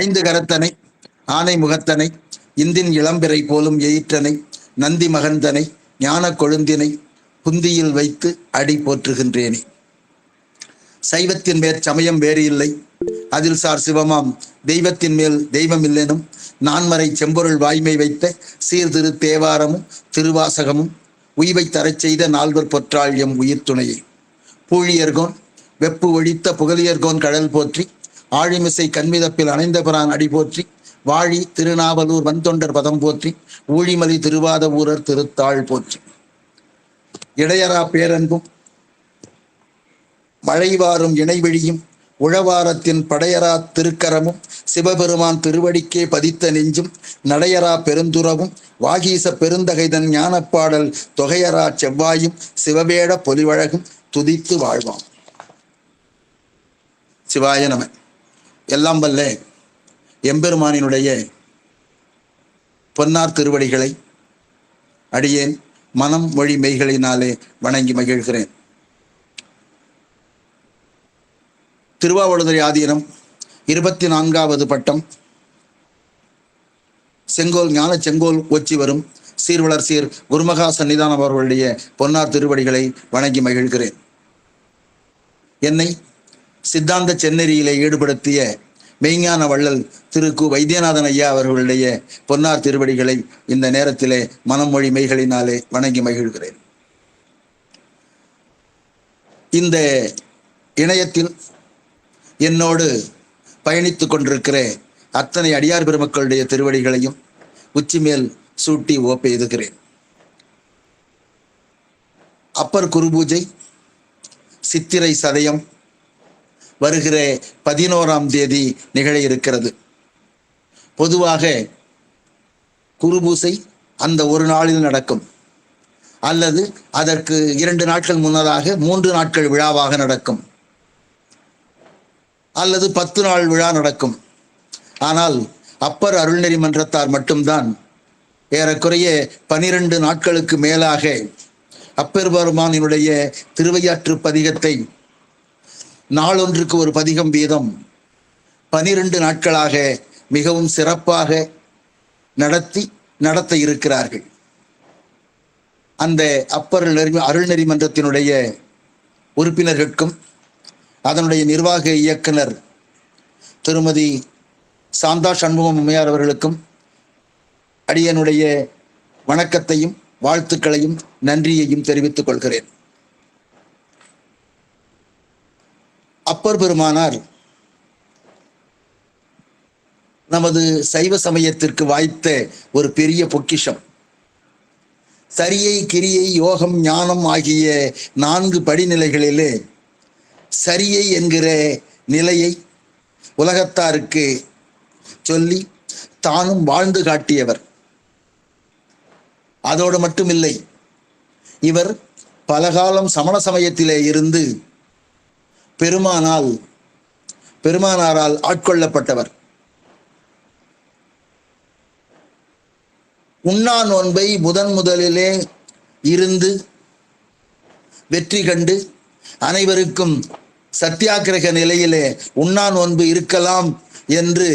ஐந்து கரத்தனை ஆனை முகத்தனை இந்தின் இளம்பிறை போலும் எயிற்றனை நந்தி மகந்தனை ஞான கொழுந்தினை புந்தியில் வைத்து அடி போற்றுகின்றேனே. சைவத்தின் மேற் சமயம் வேறு இல்லை, அதில் சார் சிவமாம் தெய்வத்தின் மேல் தெய்வம் இல்லெனும் நான்மறை செம்பொருள் வாய்மை வைத்த சீர்திரு தேவாரமும் திருவாசகமும் உய்வை தரச் செய்த நால்வர் பொற்றாள் எம் உயிர் துணையை. பூழியர்கோன் வெப்பு ஒழித்த புகழியர்கோன் கடல் போற்றி ஆழிமிசை கண்மிதப்பில் அணைந்த பிரான் அடி போற்றி வாழி திருநாவலூர் வன்தொண்டர் பதம் போற்றி ஊழிமலி திருவாத ஊரர் திருத்தாள் போற்றி. இடையரா பேரன்பும் மழைவாரும் இணைவெளியும் உழவாரத்தின் படையரா திருக்கரமும் சிவபெருமான் திருவடிக்கே பதித்த நெஞ்சும் நடையரா பெருந்துறவும் வாகீச பெருந்தகைதன் ஞானப்பாடல் தொகையரா செவ்வாயும் சிவவேட பொலிவழகும் துதித்து வாழ்வாம். சிவாய நம. எல்லாம் வல்ல எம்பெருமானினுடைய பொன்னார் திருவடிகளை அடியேன் மனம் மொழி மெய்களினாலே வணங்கி மகிழ்கிறேன். திருவாவடுதுறை ஆதீனம் 24வது பட்டம் செங்கோல் ஞான செங்கோல் ஒச்சி வரும் சீர்வளர் சீர் குருமகா சன்னிதானம் அவர்களுடைய பொன்னார் திருவடிகளை வணங்கி மகிழ்கிறேன். என்னை சித்தாந்த செந்நெறியிலே ஈடுபடுத்திய மெய்ஞான வள்ளல் திரு கு வைத்தியநாதன் ஐயா அவர்களுடைய பொன்னார் திருவடிகளை இந்த நேரத்திலே மனம் மொழி மெய்களினாலே வணங்கி மகிழ்கிறேன். இந்த இணையத்தில் என்னோடு பயணித்துக் கொண்டிருக்கிற அத்தனை அடியார் பெருமக்களுடைய திருவடிகளையும் உச்சி மேல் சூட்டி ஓப்பெய்துகிறேன். அப்பர் குருபூஜை சித்திரை சதயம் வருகிற 11ஆம் தேதி நிகழ இருக்கிறது. பொதுவாக குருபூசை அந்த ஒரு நாளில் நடக்கும், அல்லது அதற்கு 2 நாட்கள் முன்னதாக 3 நாட்கள் விழாவாக நடக்கும், அல்லது 10 நாள் விழா நடக்கும். ஆனால் அப்பர் அருள்நெறி மன்றத்தார் மட்டும்தான் ஏறக்குறைய 12 நாட்களுக்கு மேலாக அப்பர் பெருமானினுடைய திருவையாற்று பதிகத்தை நாளொன்றுக்கு ஒரு பதிகம் வீதம் 12 நாட்களாக மிகவும் சிறப்பாக நடத்த இருக்கிறார்கள். அந்த அப்பர் அருள்நெறி மன்றத்தினுடைய உறுப்பினர்களுக்கும் அதனுடைய நிர்வாக இயக்குனர் திருமதி சாந்தா சண்முகம் அம்மையார் அவர்களுக்கும் அடியனுடைய வணக்கத்தையும் வாழ்த்துக்களையும் நன்றியையும் தெரிவித்துக் கொள்கிறேன். அப்பர் பெருமானார் நமது சைவ சமயத்திற்கு வாய்த்த ஒரு பெரிய பொக்கிஷம். சரியை கிரியை யோகம் ஞானம் ஆகிய 4 படிநிலைகளிலே சரியை என்கிற நிலையை உலகத்தாருக்கு சொல்லி தானும் வாழ்ந்து காட்டியவர். அதோடு மட்டுமில்லை, இவர் பலகாலம் சமண சமயத்திலே இருந்து பெருமானாரால் ஆட்கொள்ளப்பட்டவர். உண்ணா நோன்பை முதலிலே இருந்து வெற்றி கண்டு அனைவருக்கும் சத்தியாகிரக நிலையிலே உண்ணா நோன்பு இருக்கலாம் என்று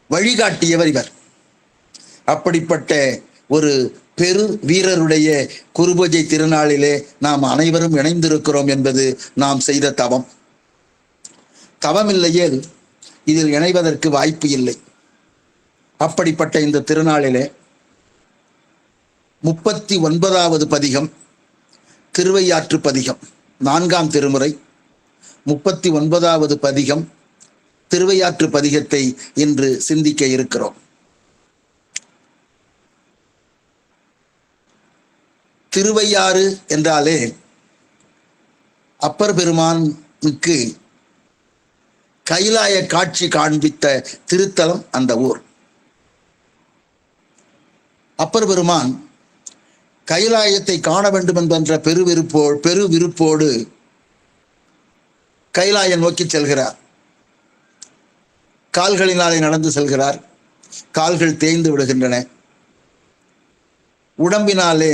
வழிகாட்டியவர் இவர். அப்படிப்பட்ட ஒரு பெரு வீரருடைய குருபூஜை திருநாளிலே நாம் அனைவரும் இணைந்திருக்கிறோம் என்பது நாம் செய்த தவம். தவம் இல்லையே இதில் இணைவதற்கு வாய்ப்பு இல்லை. அப்படிப்பட்ட இந்த திருநாளிலே 39வது பதிகம் திருவையாற்று பதிகம், 4ஆம் திருமுறை 39வது பதிகம் திருவையாற்று பதிகத்தை இன்று சிந்திக்க இருக்கிறோம். திருவையாறு என்றாலே அப்பர் பெருமானுக்கு கைலாய காட்சி காண்பித்த திருத்தலம் அந்த ஊர். அப்பர் பெருமான் கைலாயத்தை காண வேண்டும் என்ற பெருவிருப்போடு கைலாயம் நோக்கி செல்கிறார். கால்களினாலே நடந்து செல்கிறார். கால்கள் தேய்ந்து விடுகின்றன. உடம்பினாலே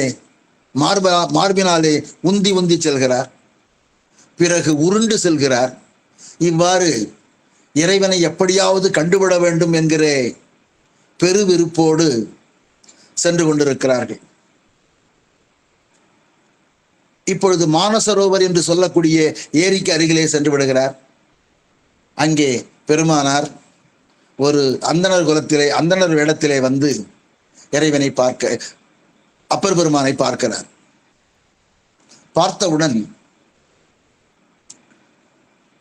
மார்பினாலே உந்தி செல்கிறார். பிறகு உருண்டு செல்கிறார். இவ்வாறு இறைவனை எப்படியாவது கண்டுவிட வேண்டும் என்கிற பெருவிருப்போடு சென்று கொண்டிருக்கிறார்கள். இப்பொழுது மானசரோவர் என்று சொல்லக்கூடிய ஏரிக்கு அருகிலே சென்று விடுகிறார். அங்கே பெருமானார் ஒரு அந்தணர் வேடத்திலே வந்து இறைவனை பார்க்க அப்பர் பெருமானை பார்க்கிறார். பார்த்தவுடன்,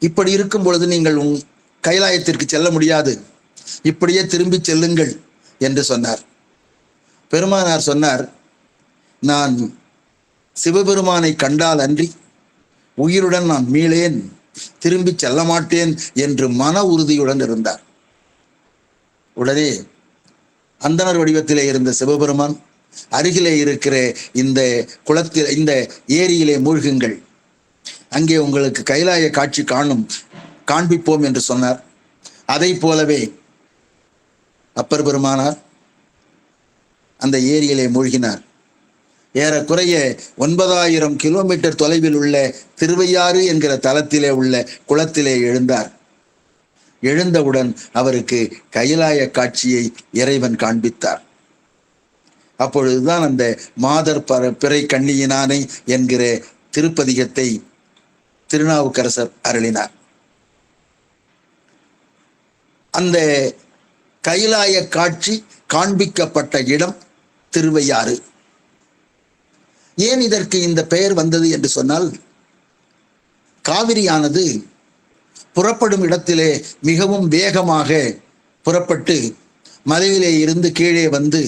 இப்படி இருக்கும் பொழுது நீங்கள் கைலாயத்திற்கு செல்ல முடியாது, இப்படியே திரும்பி செல்லுங்கள் என்று சொன்னார். பெருமானார் சொன்னார், நான் சிவபெருமானை கண்டால் அன்றி உயிருடன் நான் மீளேன், திரும்பி செல்ல மாட்டேன் என்று மன உறுதியுடன் இருந்தார். உடனே அந்தணர் வடிவத்திலே இருந்த சிவபெருமான், அருகிலே இருக்கிற இந்த குளத்தில், இந்த ஏரியிலே மூழ்குங்கள், அங்கே உங்களுக்கு கைலாய காட்சி காண்பிப்போம் என்று சொன்னார். அதை போலவே அப்பர் பெருமானார் அந்த ஏரியிலே மூழ்கினார். ஏறக்குறைய 9000 கிலோமீட்டர் தொலைவில் உள்ள திருவையாறு என்கிற தலத்திலே உள்ள குளத்திலே எழுந்தார். எழுந்தவுடன் அவருக்கு கைலாய காட்சியை இறைவன் காண்பித்தார். அப்பொழுதுதான் அந்த மாதர் பிறை கண்ணியினானை என்கிற திருப்பதிகத்தை திருநாவுக்கரசர் அருளினார். அந்த கைலாய காட்சி காண்பிக்கப்பட்ட இடம் திருவையாறு. ஏன் இதற்கு இந்த பெயர் வந்தது என்று சொன்னால், காவிரியானது புறப்படும் இடத்திலே மிகவும் வேகமாக புறப்பட்டு மலையிலே இருந்து கீழே வந்து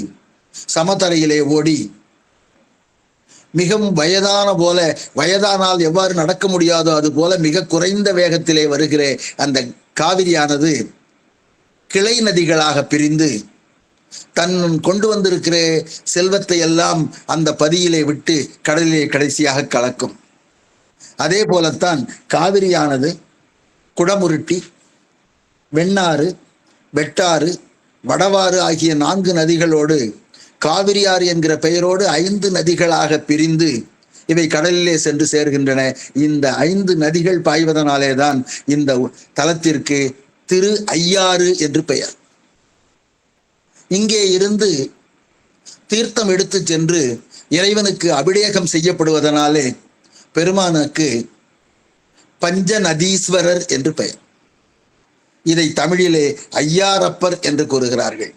சமதரையிலே ஓடி, மிகவும் வயதானால் எவ்வாறு நடக்க முடியாதோ அது போல மிக குறைந்த வேகத்திலே வருகிற அந்த காவிரியானது கிளை நதிகளாக பிரிந்து தன் கொண்டு வந்திருக்கிற செல்வத்தை எல்லாம் அந்த பதியிலே விட்டு கடலிலே கடைசியாக கலக்கும். அதே போலத்தான் காவிரியானது குடமுருட்டி, வெண்ணாறு, வெட்டாறு, வடவாறு ஆகிய 4 நதிகளோடு காவிரியாறு என்கிற பெயரோடு 5 நதிகளாக பிரிந்து இவை கடலிலே சென்று சேர்கின்றன. இந்த 5 நதிகள் பாய்வதனாலே தான் இந்த தலத்திற்கு திரு ஐயாறு என்று பெயர். இங்கே இருந்து தீர்த்தம் எடுத்து சென்று இறைவனுக்கு அபிஷேகம் செய்யப்படுவதனாலே பெருமானுக்கு பஞ்சநதீஸ்வரர் என்று பெயர். இதை தமிழிலே ஐயாரப்பர் என்று கூறுகிறார்கள்.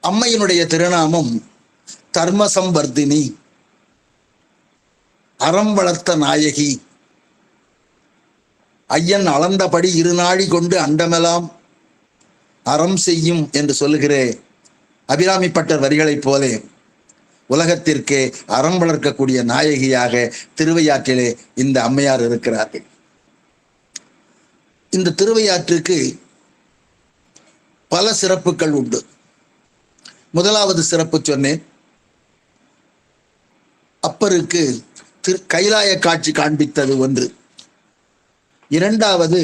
அம்மையினுடைய திருநாமம் தர்மசம்வர்தினி, அறம் வளர்த்த நாயகி. ஐயன் அளந்தபடி இருநாழி கொண்டு அண்டமெல்லாம் அறம் செய்யும் என்று சொல்லுகிற அபிராமிப்பட்டர் வரிகளைப் போல உலகத்திற்கு அறம் வளர்க்கக்கூடிய நாயகியாக திருவையாற்றிலே இந்த அம்மையார் இருக்கிறார்கள். இந்த திருவையாற்றுக்கு பல சிறப்புகள் உண்டு. முதலாவது சிறப்பு சொன்னேன், அப்பருக்கு கைலாய காட்சி காண்பித்தது ஒன்று. இரண்டாவது,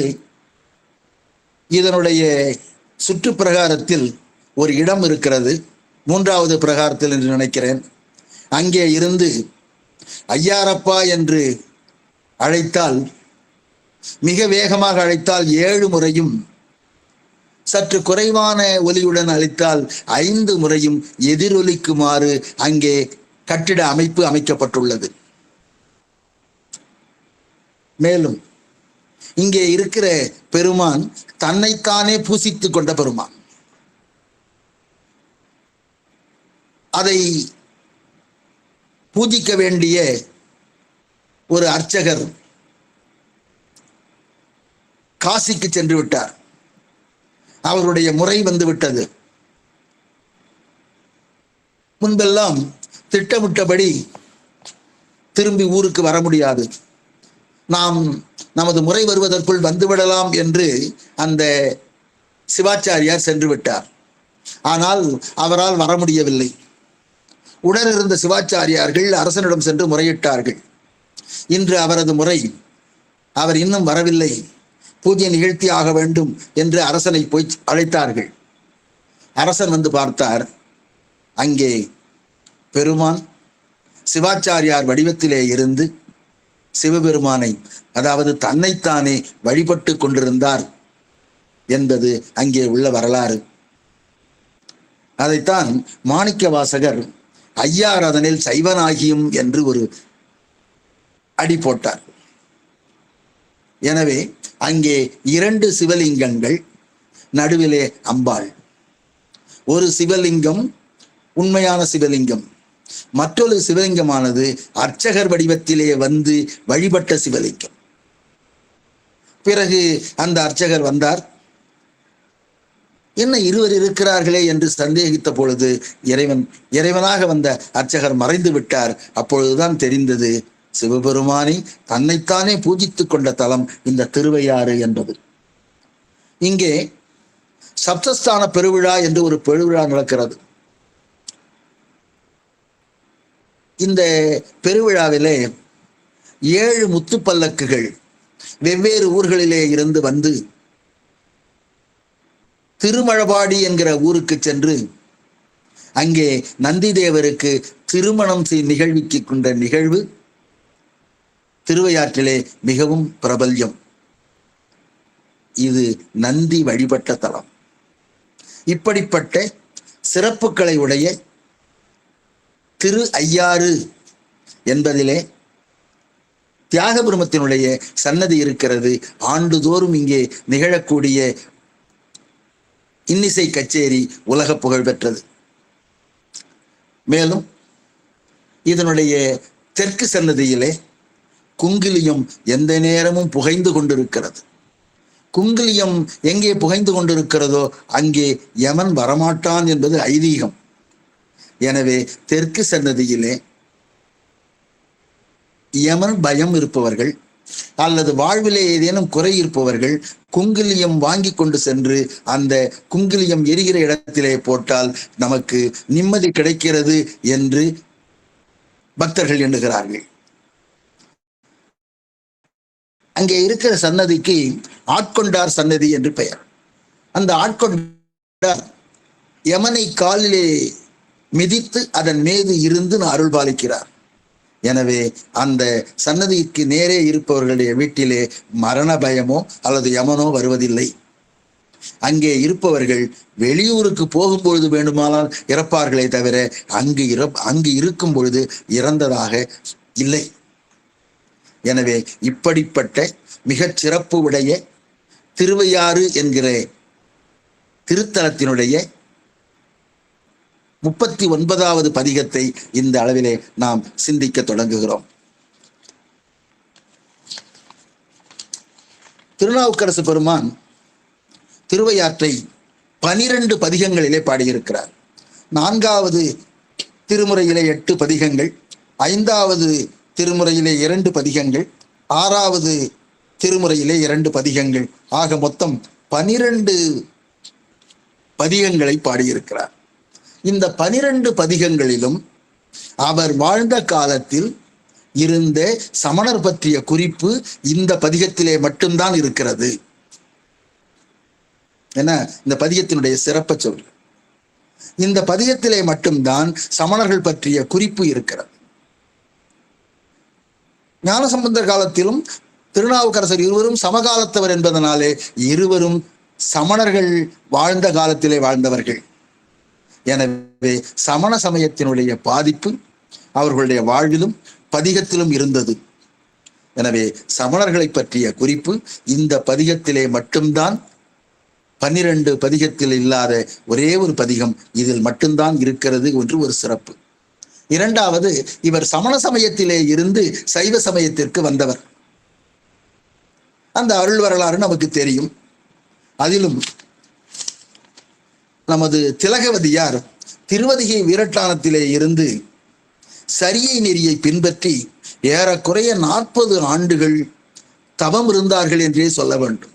இதனுடைய சுற்று பிரகாரத்தில் ஒரு இடம் இருக்கிறது, 3வது பிரகாரத்தில் என்று நினைக்கிறேன். அங்கே இருந்து ஐயாரப்பா என்று அழைத்தால், மிக வேகமாக அழைத்தால் 7 முறையும், சற்று குறைவான ஒலியுடன் அழைத்தால் 5 முறையும் எதிரொலிக்குமாறு அங்கே கட்டிட அமைப்பு அமைக்கப்பட்டுள்ளது. மேலும் இங்கே இருக்கிற பெருமான் தன்னைத்தானே பூசித்துக் கொண்ட பெருமான். அதை பூஜிக்க வேண்டிய ஒரு அர்ச்சகர் காசிக்கு சென்று விட்டார். அவருடைய முறை வந்து விட்டது. முன்பெல்லாம் திட்டமிட்டபடி திரும்பி ஊருக்கு வர முடியாது, நாம் நமது முறை வருவதற்குள் வந்துவிடலாம் என்று அந்த சிவாச்சாரியார் சென்று விட்டார். ஆனால் அவரால் வர முடியவில்லை. உடன் இருந்த சிவாச்சாரியார்கள் அரசனிடம் சென்று முறையிட்டார்கள். இன்று அவரது முறை, அவர் இன்னும் வரவில்லை, பூஜை நிகழ்த்தி ஆக வேண்டும் என்று அரசனை போய் அழைத்தார்கள். அரசன் வந்து பார்த்தார். அங்கே பெருமான் சிவாச்சாரியார் வடிவத்திலே இருந்து சிவபெருமானை, அதாவது தன்னைத்தானே வழிபட்டு கொண்டிருந்தார் என்பது அங்கே உள்ள வரலாறு. அதைத்தான் மாணிக்க வாசகர் ஐயாரதனில் சைவனாகியும் என்று ஒரு அடி போட்டார். எனவே அங்கே 2 சிவலிங்கங்கள், நடுவிலே அம்பாள். ஒரு சிவலிங்கம் உண்மையான சிவலிங்கம், மற்றொரு சிவலிங்கமானது அர்ச்சகர் வடிவத்திலே வந்து வழிபட்ட சிவலிங்கம். பிறகு அந்த அர்ச்சகர் வந்தார். என்ன இருவர் இருக்கிறார்களே என்று சந்தேகித்த பொழுது இறைவனாக வந்த அர்ச்சகர் மறைந்து விட்டார். அப்பொழுதுதான் தெரிந்தது சிவபெருமானை தன்னைத்தானே பூஜித்துக் கொண்ட தலம் இந்த திருவையாறு என்பது. இங்கே சப்தஸ்தான பெருவிழா என்று ஒரு பெருவிழா நடக்கிறது. இந்த பெருவிழாவிலே 7 முத்துப்பல்லக்குகள் வெவ்வேறு ஊர்களிலே இருந்து வந்து திருமழபாடி என்கிற ஊருக்கு சென்று அங்கே நந்தி தேவருக்கு திருமணம் நிகழ்விக்கு கொண்ட நிகழ்வு திருவையாற்றிலே மிகவும் பிரபல்யம். இது நந்தி வழிபட்ட தலம். இப்படிப்பட்ட சிறப்புகளை உடைய திரு ஐயாறு என்பதிலே தியாகபிரமத்தினுடைய சன்னதி இருக்கிறது. ஆண்டுதோறும் இங்கே நிகழக்கூடிய இன்னிசை கச்சேரி உலக புகழ் பெற்றது. மேலும் இதனுடைய தெற்கு சன்னதியிலே குங்கிலியம் எந்த நேரமும் புகைந்து கொண்டிருக்கிறது. குங்கிலியம் எங்கே புகைந்து கொண்டிருக்கிறதோ அங்கே யமன் வரமாட்டான் என்பது ஐதீகம். எனவே தெற்கு சன்னதியிலே யமன் பயம் இருப்பவர்கள் அல்லது வாழ்விலே ஏதேனும் குறை இருப்பவர்கள் குங்கிலியம் வாங்கி கொண்டு சென்று அந்த குங்கிலியம் எரிகிற இடத்திலே போட்டால் நமக்கு நிம்மதி கிடைக்கிறது என்று பக்தர்கள் எண்ணுகிறார்கள். அங்கே இருக்கிற சன்னதிக்கு ஆட்கொண்டார் சன்னதி என்று பெயர். அந்த ஆட்கொண்டார் யமனை காலிலே மிதித்து அதன் மீது இருந்து அருள் பாலிக்கிறார். எனவே அந்த சன்னதிக்கு நேரே இருப்பவர்களுடைய வீட்டிலே மரண பயமோ அல்லது யமனோ வருவதில்லை. அங்கே இருப்பவர்கள் வெளியூருக்கு போகும்பொழுது வேண்டுமானால் இறப்பார்களே தவிர அங்கு இருக்கும் பொழுது இறந்ததாக இல்லை. எனவே இப்படிப்பட்ட மிகச் சிறப்பு உடைய திருவையாறு என்கிற திருத்தலத்தினுடைய 39வது பதிகத்தை இந்த அளவிலே நாம் சிந்திக்க தொடங்குகிறோம். திருநாவுக்கரசு பெருமான் திருவையாற்றை 12 பதிகங்களிலே பாடியிருக்கிறார். 4வது திருமுறையிலே 8 பதிகங்கள், 5வது திருமுறையிலே 2 பதிகங்கள், 6வது திருமுறையிலே 2 பதிகங்கள், ஆக மொத்தம் 12 பதிகங்களை பாடியிருக்கிறார். இந்த 12 பதிகங்களிலும் அவர் வாழ்ந்த காலத்தில் இருந்த சமணர் பற்றிய குறிப்பு இந்த பதிகத்திலே மட்டும்தான் இருக்கிறது. என இந்த பதிகத்தினுடைய சிறப்பை சொல். இந்த பதிகத்திலே மட்டும்தான் சமணர்கள் பற்றிய குறிப்பு இருக்கிறது. ஞானசம்பந்தர் காலத்திலும் திருநாவுக்கரசர் இருவரும் சமகாலத்தவர் என்பதனாலே இருவரும் சமணர்கள் வாழ்ந்த காலத்திலே வாழ்ந்தவர்கள். எனவே சமண சமயத்தினுடைய பாதிப்பு அவர்களுடைய வாழ்விலும் பதிகத்திலும் இருந்தது. எனவே சமணர்களை பற்றிய குறிப்பு இந்த பதிகத்திலே மட்டும்தான், 12 பதிகத்தில் இல்லாத ஒரே ஒரு பதிகம் இதில் மட்டும்தான் இருக்கிறது என்று ஒரு சிறப்பு. 2வது, இவர் சமண சமயத்திலே இருந்து சைவ சமயத்திற்கு வந்தவர். அந்த அருள் வரலாறு நமக்கு தெரியும். அதிலும் நமது திலகவதியார் திருவதிகை வீரட்டானத்திலே இருந்து சரியை நெறியை பின்பற்றி ஏறக்குறைய 40 ஆண்டுகள் தவம் இருந்தார்கள் என்றே சொல்ல வேண்டும்.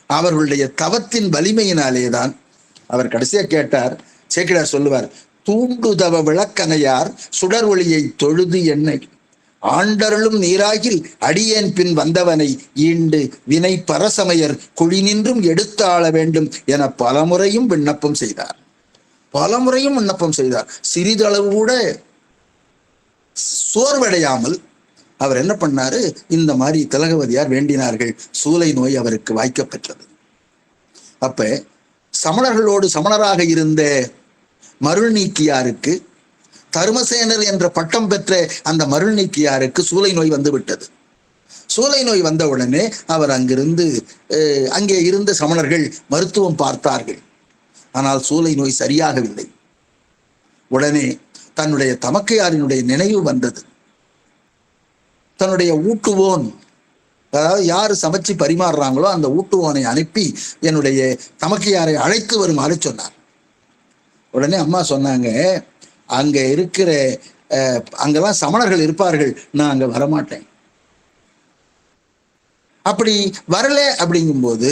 அவர்களுடைய தவத்தின் வலிமையினாலேதான் அவர் கடைசியா கேட்டார், சேக்கிழார் சொல்லுவார், தூண்டு தவ விளக்கனையார் சுடர் ஒளியை தொழுது என்னை ஆண்டருளும் நீராகில் அடியேன் பின் வந்தவனை ஈண்டு வினை பரசமயர் குழி நின்றும் எடுத்தாள வேண்டும் என பலமுறையும் விண்ணப்பம் செய்தார். பலமுறையும் விண்ணப்பம் செய்தார். சிறிதளவு கூட சோர்வடையாமல் அவர் என்ன பண்ணாரு, இந்த மாதிரி திலகவதியார் வேண்டினார்கள். சூலை நோய் அவருக்கு வாய்க்கப்பெற்றது. அப்ப சமணர்களோடு சமணராக இருந்த மருள் நீக்கியாருக்கு, தருமசேனர் என்ற பட்டம் பெற்ற அந்த மருள் நீக்கியாருக்கு சூலை நோய் வந்து விட்டது. சூலை நோய் வந்த உடனே அவர் அங்கே இருந்த சமணர்கள் மருத்துவம் பார்த்தார்கள். ஆனால் சூலை நோய் சரியாகவில்லை. உடனே தன்னுடைய தமக்கையாரினுடைய நினைவு வந்தது. தன்னுடைய ஊட்டுவோன், அதாவது யாரு சமைச்சு பரிமாறுறாங்களோ அந்த ஊட்டுவோனை அனுப்பி என்னுடைய தமக்கையாரை அழைத்து வருமாறு சொன்னார். உடனே அம்மா சொன்னாங்க, அங்க இருக்கிற அங்கெல்லாம் சமணர்கள் இருப்பார்கள், நான் அங்க வரமாட்டேன். அப்படி வரல அப்படிங்கும்போது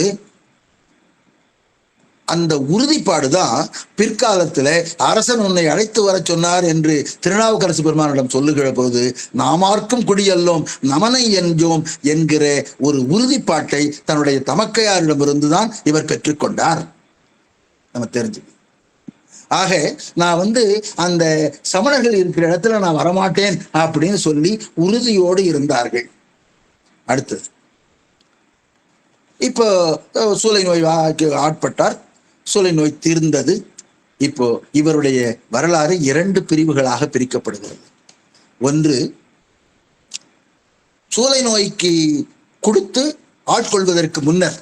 அந்த உறுதிப்பாடுதான் பிற்காலத்துல அரசன் உன்னை அழைத்து வர சொன்னார் என்று திருநாவுக்கரசு பெருமானிடம் சொல்லுகிற போது, நாமார்க்கும் குடியல்லோம் நமனை என்றோம் என்கிற ஒரு உறுதிப்பாட்டை தன்னுடைய தமக்கையாரிடமிருந்துதான் இவர் பெற்றுக்கொண்டார். நம்ம தெரிஞ்சு ஆக நான் அந்த சமணர்கள் இருக்கிற இடத்துல நான் வரமாட்டேன் அப்படின்னு சொல்லி உறுதியோடு இருந்தார்கள். அடுத்தது, இப்போ சூலை நோய் ஆட்பட்டார். சூலை நோய் தீர்ந்தது. இப்போ இவருடைய வரலாறு 2 பிரிவுகளாக பிரிக்கப்படுகிறது. ஒன்று, சூலை நோய்க்கு கொடுத்து ஆட்கொள்வதற்கு முன்னர்.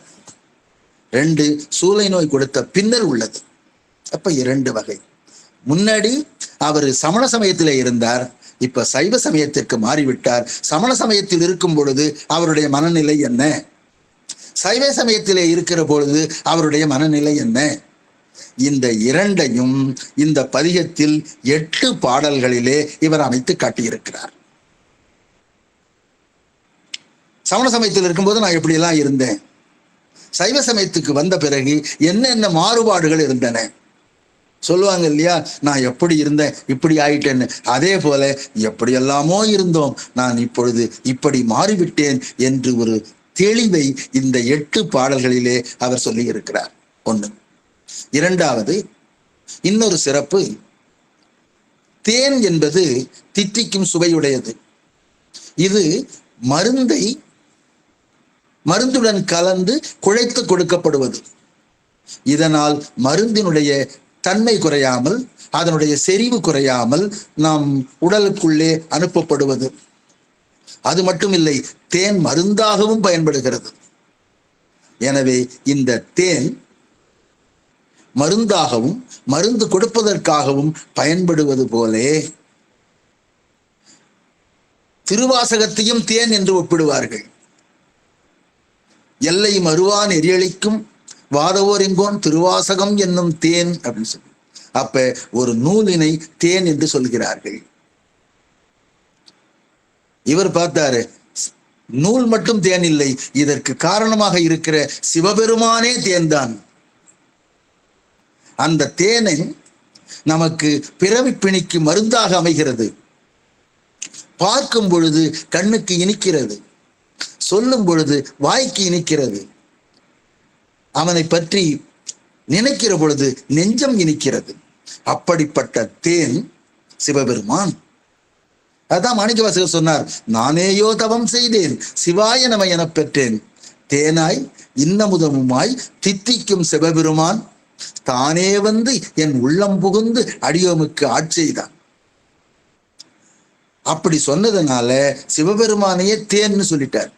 2, சூலை நோய் கொடுத்த பின்னர் உள்ளது. அப்ப 2 வகை. முன்னாடி அவர் சமண சமயத்திலே இருந்தார், இப்ப சைவ சமயத்திற்கு மாறிவிட்டார். சமண சமயத்தில் இருக்கும் பொழுது அவருடைய மனநிலை என்ன, சைவ சமயத்திலே இருக்கிற பொழுது அவருடைய மனநிலை என்ன, இந்த 2ஐயும் இந்த பதிகத்தில் 8 பாடல்களிலே இவர் அமைத்து காட்டியிருக்கிறார். சமண சமயத்தில் இருக்கும்போது நான் எப்படியெல்லாம் இருந்தேன், சைவ சமயத்துக்கு வந்த பிறகு என்னென்ன மாறுபாடுகள் இருந்தன சொல்லுவாங்க இல்லையா, நான் எப்படி இருந்தேன் இப்படி ஆயிட்டேன்னு. அதே போல எப்படியெல்லாமோ இருந்தோம், நான் இப்பொழுது இப்படி மாறிவிட்டேன் என்று ஒரு தெளிவை இந்த 8 பாடல்களிலே அவர் சொல்லி இருக்கிறார். 1. 2வது, இன்னொரு சிறப்பு, தேன் என்பது தித்திக்கும் சுவையுடையது. இது மருந்துடன் கலந்து குழைத்து கொடுக்கப்படுவது. இதனால் மருந்தினுடைய தன்மை குறையாமல், அதனுடைய செறிவு குறையாமல் நாம் உடலுக்குள்ளே அனுப்பப்படுவது. அது மட்டுமில்லை, தேன் மருந்தாகவும் பயன்படுகிறது. எனவே இந்த தேன் மருந்தாகவும் மருந்து கொடுப்பதற்காகவும் பயன்படுவது போலே திருவாசகத்தையும் தேன் என்று ஒப்பிடுவார்கள். எல்லை மறுவான் எரியளிக்கும் வாதவோர் எங்கோன் திருவாசகம் என்னும் தேன் அப்படின்னு சொல்லி, அப்ப ஒரு நூலினை தேன் என்று சொல்கிறார்கள். இவர் பார்த்தாரு, நூல் மட்டும் தேன் இல்லை, இதற்கு காரணமாக இருக்கிற சிவபெருமானே தேன் தான். அந்த தேனை நமக்கு பிறவி பிணிக்கு மருந்தாக அமைகிறது. பார்க்கும் பொழுது கண்ணுக்கு இனிக்கிறது, சொல்லும் பொழுது வாய்க்கு இனிக்கிறது, அவனை பற்றி நினைக்கிற பொழுது நெஞ்சம் இனிக்கிறது. அப்படிப்பட்ட தேன் சிவபெருமான். அதான் மாணிக்கவாசகர் சொன்னார், நானேயோ தவம் செய்தேன் சிவாய நம என பெற்றேன், தேனாய் இன்னமுதமுமாய் தித்திக்கும் சிவபெருமான் தானே என் உள்ளம் புகுந்து அடியோமுக்கு ஆட்செய்தான். அப்படி சொன்னதுனால சிவபெருமானையே தேன்னு சொல்லிட்டார்.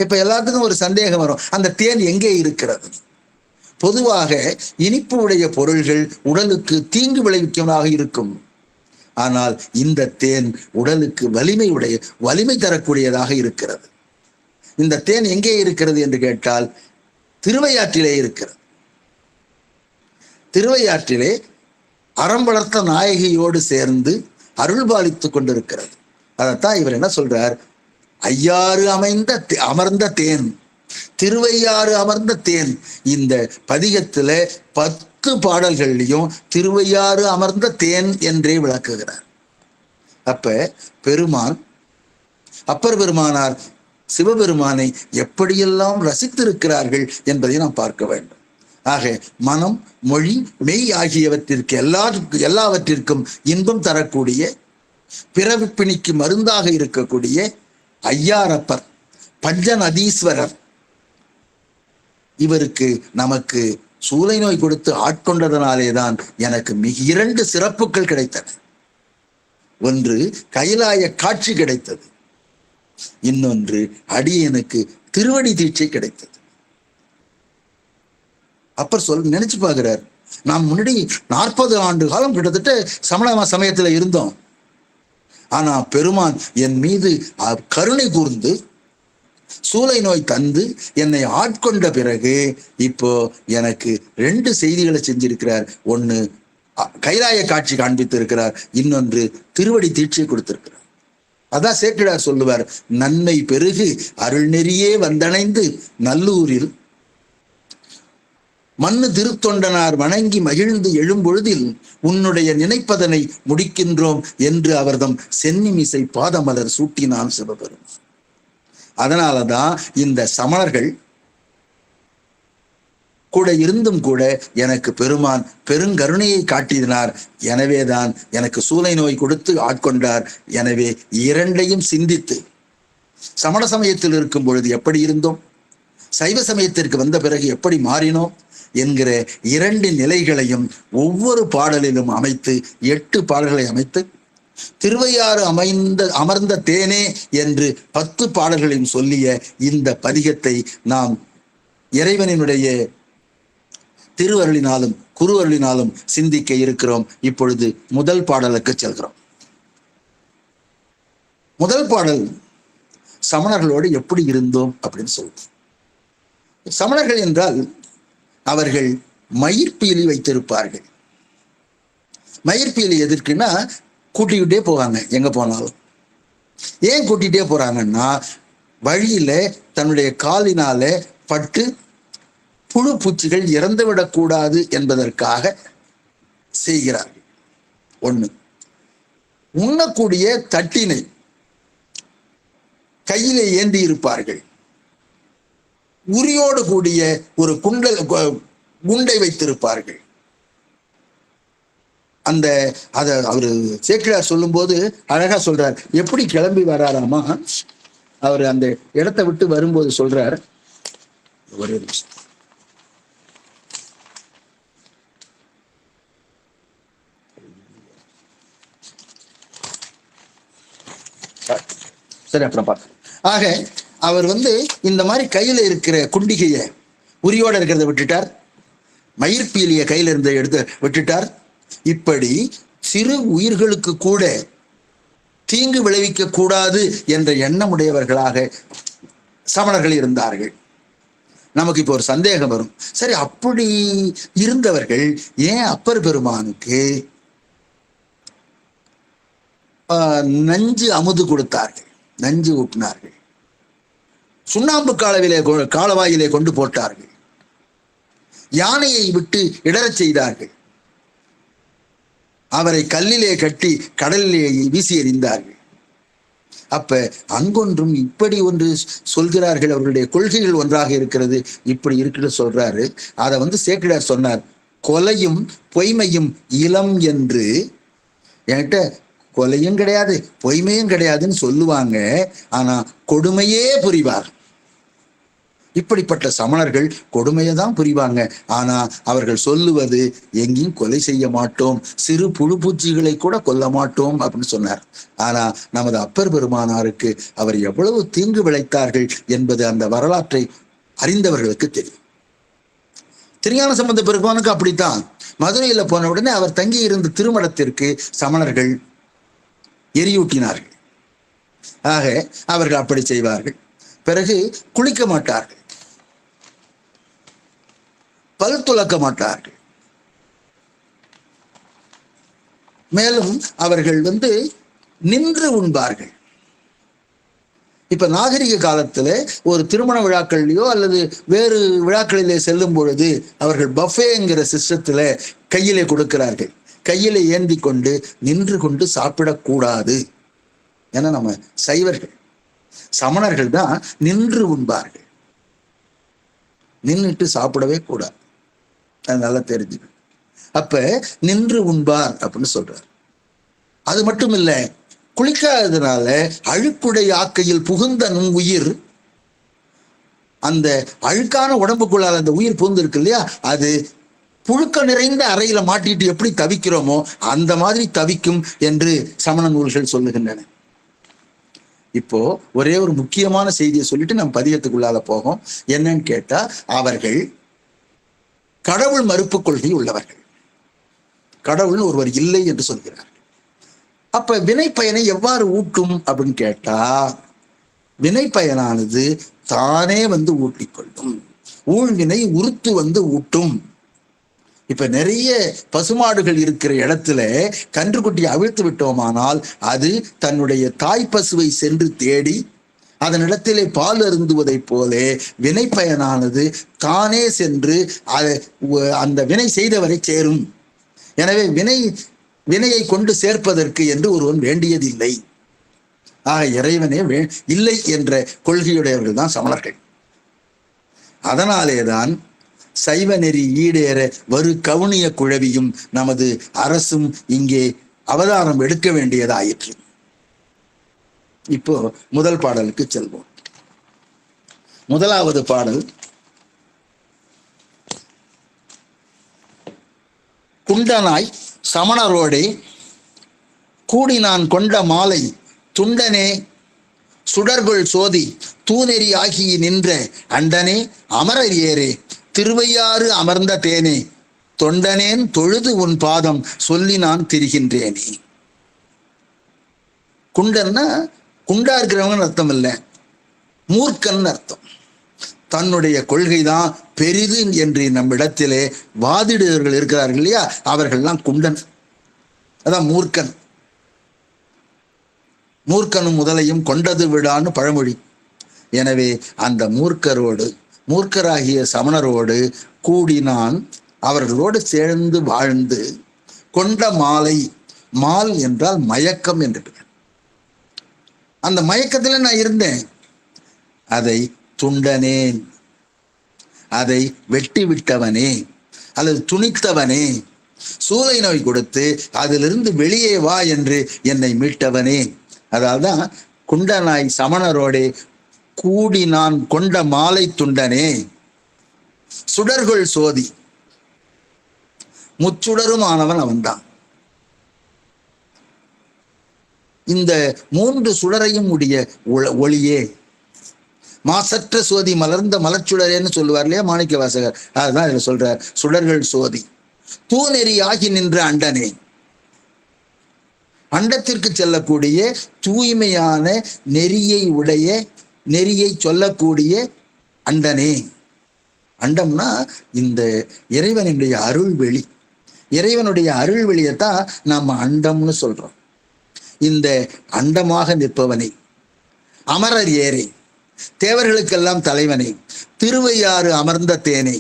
இப்ப எல்லாத்துக்கும் ஒரு சந்தேகம் வரும், அந்த தேன் எங்கே இருக்கிறது? பொதுவாக இனிப்பு உடைய பொருள்கள் உடலுக்கு தீங்கு விளைவிக்கமாக இருக்கும். ஆனால் இந்த தேன் உடலுக்கு வலிமை தரக்கூடியதாக இருக்கிறது. இந்த தேன் எங்கே இருக்கிறது என்று கேட்டால் திருவையாற்றிலே இருக்கிறது. திருவையாற்றிலே அறம் வளர்த்த நாயகியோடு சேர்ந்து அருள்பாலித்துக் கொண்டிருக்கிறது. அதைத்தான் இவர் என்ன சொல்றார், ஐயாறு அமர்ந்த தேன், திருவையாறு அமர்ந்த தேன். இந்த பதிகத்துல 10 பாடல்கள்லையும் திருவையாறு அமர்ந்த தேன் என்றே விளக்குகிறார். அப்ப பெருமான், அப்பர் பெருமானார் சிவபெருமானை எப்படியெல்லாம் ரசித்திருக்கிறார்கள் என்பதை நாம் பார்க்க வேண்டும். ஆக மனம், மொழி, மெய் ஆகியவற்றிற்கு எல்லாவற்றிற்கும் இன்பம் தரக்கூடிய, பிறவி பிணிக்கு மருந்தாக இருக்கக்கூடிய ஐயாரப்பர், பஞ்சநதீஸ்வரர், இவருக்கு நமக்கு சூளை நோய் கொடுத்து ஆட்கொண்டதனாலேதான் எனக்கு மிக 2 சிறப்புகள் கிடைத்தன. ஒன்று கைலாய காட்சி கிடைத்தது, இன்னொன்று அடியனுக்கு திருவடி தீட்சை கிடைத்தது. அப்பர் நினைச்சு பார்க்கிறார், நாம் முன்னாடி 40 ஆண்டு காலம் கிட்டத்தட்ட சமண சமயத்துல இருந்தோம். ஆனா பெருமான் என் மீது கருணை கூர்ந்து சூளை நோய் தந்து என்னை ஆட்கொண்ட பிறகு இப்போ எனக்கு 2 செய்திகளை செஞ்சிருக்கிறார். ஒன்னு கைலாய காட்சி காண்பித்து இருக்கிறார், இன்னொன்று திருவடி தீட்சை கொடுத்திருக்கிறார். அதான் சேக்கிழார் சொல்லுவார், நன்மை பெருகு அருள் நெறியே வந்தணைந்து நல்லூரில் மண்ணு திருத்தொண்டனார் வணங்கி மகிழ்ந்து எழும்பொழுதில் உன்னுடைய நினைப்பதனை முடிக்கின்றோம் என்று அவர்தம் சென்னிமிசை பாதமலர் சூட்டினான் சிவபெருமான். அதனாலதான் இந்த சமணர்கள் கூட இருந்தும் கூட எனக்கு பெருமான் பெருங்கருணையை காட்டினார். எனவேதான் எனக்கு சூளை நோய் கொடுத்து ஆட்கொண்டார். எனவே 2ஐயும் சிந்தித்து சமண சமயத்தில் இருக்கும் பொழுது எப்படி இருந்தோம், சைவ சமயத்திற்கு வந்த பிறகு எப்படி மாறினோம் என்கிற 2 நிலைகளையும் ஒவ்வொரு பாடலிலும் அமைத்து 8 பாடல்களை அமைத்து திருவையாறு அமர்ந்த தேனே என்று 10 பாடல்களையும் சொல்லிய இந்த பதிகத்தை நாம் இறைவனினுடைய திருவருளினாலும் குருவருளினாலும் சிந்திக்க இருக்கிறோம். இப்பொழுது முதல் பாடலுக்கு செல்கிறோம். முதல் பாடல் சமணர்களோடு எப்படி இருந்தோம் அப்படின்னு சொல்லுவோம். சமணர்கள் என்றால் அவர்கள் மயிர்பீலி வைத்திருப்பார்கள். மயிர்பீலி எதற்குன்னா கூட்டிக்கிட்டே போவாங்க. எங்க போனாலும் ஏன் கூட்டிகிட்டே போறாங்கன்னா, வழியில தன்னுடைய காலினால பட்டு புழு பூச்சிகள் இறந்துவிடக்கூடாது என்பதற்காக செய்கிறார்கள். ஒண்ணு, உண்ணக்கூடிய தட்டினை கையிலே ஏந்தி இருப்பார்கள். உரியோடு கூடிய ஒரு குண்டை வைத்திருப்பார்கள். அத அவரு சேக்கிழார் சொல்லும் போது அழகா சொல்றார். எப்படி கிளம்பி வராராமா, அவர் அந்த இடத்தை விட்டு வரும்போது சொல்றார், ஒரே நிமிஷம், சரி அப்புறம் பார்த்து. ஆக அவர் இந்த மாதிரி கையில இருக்கிற குண்டிகைய உரியோட இருக்கிறத விட்டுட்டார், மயிர்பீலிய கையில இருந்த எடுத்து விட்டுட்டார். இப்படி சிறு உயிர்களுக்கு கூட தீங்கு விளைவிக்க கூடாது என்ற எண்ணமுடையவர்களாக சமணர்கள் இருந்தார்கள். நமக்கு இப்போ ஒரு சந்தேகம் வரும், சரி அப்படி இருந்தவர்கள் ஏன் அப்பர் பெருமானுக்கு நஞ்சு அமுது கொடுத்தார்கள், நஞ்சு ஊட்டினார்கள், சுண்ணாம்பு காலவாயிலே கொண்டு போட்டார்கள், யானையை விட்டு இடறச் செய்தார்கள், அவரை கல்லிலே கட்டி கடலிலே வீசி எறிந்தார்கள். அப்ப அங்கொன்றும் இப்படி ஒன்று சொல்கிறார்கள், அவர்களுடைய கொள்கைகள் ஒன்றாக இருக்கிறது, இப்படி இருக்கிறது சொல்றாரு. அதை சேக்கிழார் சொன்னார், கொலையும் பொய்மையும் இளம் என்று. என்கிட்ட கொலையும் கிடையாது பொய்மையும் கிடையாதுன்னு சொல்லுவாங்க, ஆனா கொடுமையே புரிவார். இப்படிப்பட்ட சமணர்கள் கொடுமையை தான் புரிவாங்க. ஆனா அவர்கள் சொல்லுவது எங்கேயும் கொலை செய்ய மாட்டோம், சிறு புழு பூச்சிகளை கூட கொல்ல மாட்டோம் அப்படின்னு சொன்னார். ஆனா நமது அப்பர் பெருமானாருக்கு அவர் எவ்வளவு தீங்கு விளைத்தார்கள் என்பது அந்த வரலாற்றை அறிந்தவர்களுக்கு தெரியும். திருஞான சம்பந்த பெருமானுக்கு அப்படித்தான். மதுரையில போன உடனே அவர் தங்கி இருந்த திருமணத்திற்கு சமணர்கள் எரியூட்டினார்கள். ஆக அவர்கள் அப்படி செய்வார்கள். பிறகு குளிக்க மாட்டார்கள், பல் துலக்க மாட்டார்கள். மேலும் அவர்கள் நின்று உண்பார்கள். இப்ப நாகரிக காலத்துல ஒரு திருமண விழாக்கள்லயோ அல்லது வேறு விழாக்களிலே செல்லும் பொழுது அவர்கள் பஃபேங்கிற சிஸ்டத்துல கையிலே கொடுக்கிறார்கள். கையில ஏந்தி கொண்டு நின்று கொண்டு சாப்பிடக்கூடாது. ஏன்னா நம்ம சைவர்கள், சமணர்கள் தான் நின்று உண்பார்கள், நின்றுட்டு சாப்பிடவே கூடாது. அது நல்லா தெரிஞ்சுக்க. அப்ப நின்று உண்பார் அப்படின்னு சொல்றார். அது மட்டும் இல்லை, குளிக்காததுனால அழுக்குடைய ஆக்கையில் புகுந்த நுண் உயிர், அந்த அழுக்கான உடம்புக்குள்ளால் அந்த உயிர் புகுந்து இருக்கு இல்லையா, அது புழுக்க நிறைந்த அறையில மாட்டிட்டு எப்படி தவிக்கிறோமோ அந்த மாதிரி தவிக்கும் என்று சமண நூல்கள் சொல்லுகின்றன. இப்போ ஒரே ஒரு முக்கியமான செய்தியை சொல்லிட்டு நம்ம பதியத்துக்குள்ளால போகும். என்னன்னு கேட்டா, அவர்கள் கடவுள் மறுப்பு கொள்கை உள்ளவர்கள். கடவுள் ஒருவர் இல்லை என்று சொல்கிறார். அப்ப வினை பயனை எவ்வாறு ஊட்டும் அப்படின்னு கேட்டா, வினை பயனானது தானே வந்து ஊட்டிக்கொள்ளும். ஊழ்வினை உறுத்து வந்து ஊட்டும். இப்ப நிறைய பசுமாடுகள் இருக்கிற இடத்துல கன்றுக்குட்டியை அவிழ்த்து விட்டோமானால் அது தன்னுடைய தாய் பசுவை சென்று தேடி அதனிடத்திலே பால் அருந்துவதை போல வினை பயனானது தானே சென்று அந்த வினை செய்தவரை சேரும். எனவே வினையை கொண்டு சேர்ப்பதற்கு என்று ஒருவன் வேண்டியதில்லை. ஆக இறைவனே இல்லை என்ற கொள்கையுடையவர்கள் தான் சமணர்கள். அதனாலேதான் சைவ நெறி ஈடேற வரு கவுனிய குழவியும் நமது அரசும் இங்கே அவதாரம் எடுக்க வேண்டியதாயிற்று. இப்போ முதல் பாடலுக்கு செல்வோம். முதலாவது பாடல் குண்டனாய் சமணரோடே கூடி நான் கொண்ட மாலை துண்டனே சுடர்கொள் சோதி தூநெறி ஆகி நின்ற அண்டனே அமரர் ஏரே திருவையாறு அமர்ந்த தேனே தொண்டனேன் தொழுது உன் பாதம் சொல்லி நான் திரிகின்றேனே. குண்டன்னா குண்டா இருக்கிறவங்கன்னு அர்த்தம் இல்லை, மூர்க்கன் அர்த்தம். தன்னுடைய கொள்கைதான் பெரிது என்று நம்மிடத்திலே வாதிடுவர்கள் இருக்கிறார்கள் இல்லையா, அவர்கள்லாம் குண்டன், அதான் மூர்க்கன். மூர்க்கனும் முதலையும் கொண்டது விடான்னு பழமொழி. எனவே அந்த மூர்க்கராகிய சமணரோடு கூடி நான் அவர்களோடு சேர்ந்து வாழ்ந்து கொண்ட மாலை, மால் என்றால் மயக்கம் என்று, அந்த மயக்கத்தில் நான் இருந்தேன். அதை துண்டனேன், அதை வெட்டி விட்டவனே அல்லது துணித்தவனே, சூளை நோய் கொடுத்து அதிலிருந்து வெளியே வா என்று என்னை மீட்டவனே. அதால்தான் குண்டனாய் சமணரோடே கூடி நான் கொண்ட மாலை துண்டனே சுடர்கொள் சோதி, முச்சுடரும் ஆனவன் அவன்தான். இந்த 3 சுடரையும் உடைய ஒளியே, மாசற்ற சோதி மலர்ந்த மலர்ச்சுடரேன்னு சொல்லுவார் இல்லையா மாணிக்க வாசகர், அதுதான் இதுல சொல்றார். சுடர்கள் சோதி தூநெறி ஆகி நின்ற அண்டனே, அண்டத்திற்கு செல்லக்கூடிய தூய்மையான நெறியை உடைய, நெறியை சொல்லக்கூடிய அண்டனே. அண்டம்னா இந்த இறைவனுடைய அருள்வெளி, இறைவனுடைய அருள்வெளியைத்தான் நாம அண்டம்னு சொல்றோம். இந்த அண்டமாக நிற்பவனே, அமரர் ஏரே, தேவர்களுக்கெல்லாம் தலைவனே, திருவையாறு அமர்ந்த தேனே,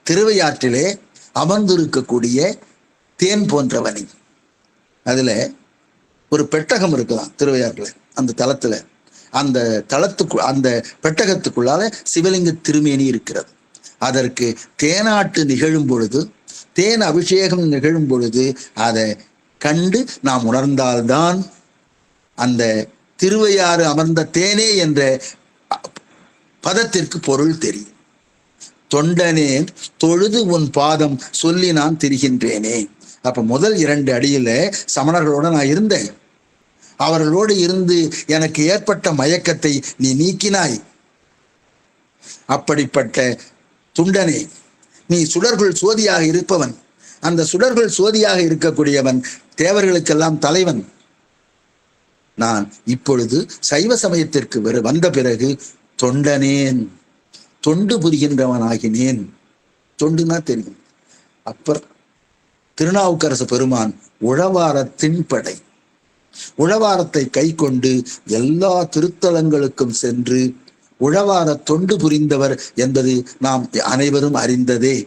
திருவையாற்றிலே அமர்ந்திருக்கக்கூடிய தேன் போன்றவனே. அதுல ஒரு பெட்டகம் இருக்கலாம் திருவையாற்றுல, அந்த தலத்துல, அந்த அந்த பெட்டகத்துக்குள்ளால சிவலிங்க திருமேனி இருக்கிறது. அதற்கு தேனாட்டு நிகழும் பொழுது, தேன் அபிஷேகம் நிகழும் பொழுது அதை கண்டு நாம் உணர்ந்தால்தான் அந்த திருவையாறு அமர்ந்த தேனே என்ற பதத்திற்கு பொருள் தெரியும். தொண்டனே தொழுது உன் பாதம் சொல்லி நான் திரிகின்றேனே. அப்ப முதல் 2 அடியில சமணர்களோட நான் இருந்தேன். அவர்களோடு இருந்து எனக்கு ஏற்பட்ட மயக்கத்தை நீ நீக்கினாய். அப்படிப்பட்ட துண்டனே, நீ சுடர்கள் சோதியாக இருப்பவன். அந்த சுடர்கள் சோதியாக இருக்கக்கூடியவன் தேவர்களுக்கெல்லாம் தலைவன். நான் இப்பொழுது சைவ சமயத்திற்கு வந்த பிறகு தொண்டனேன், தொண்டு புரிகின்றவன் ஆகினேன். தொண்டுனா தெரியும். அப்பர் திருநாவுக்கரசு பெருமான் உழவாரத்தின் படை, உழவாரத்தை கை கொண்டு எல்லா திருத்தலங்களுக்கும் சென்று உழவார தொண்டு புரிந்தவர் என்பது நாம் அனைவரும் அறிந்ததே.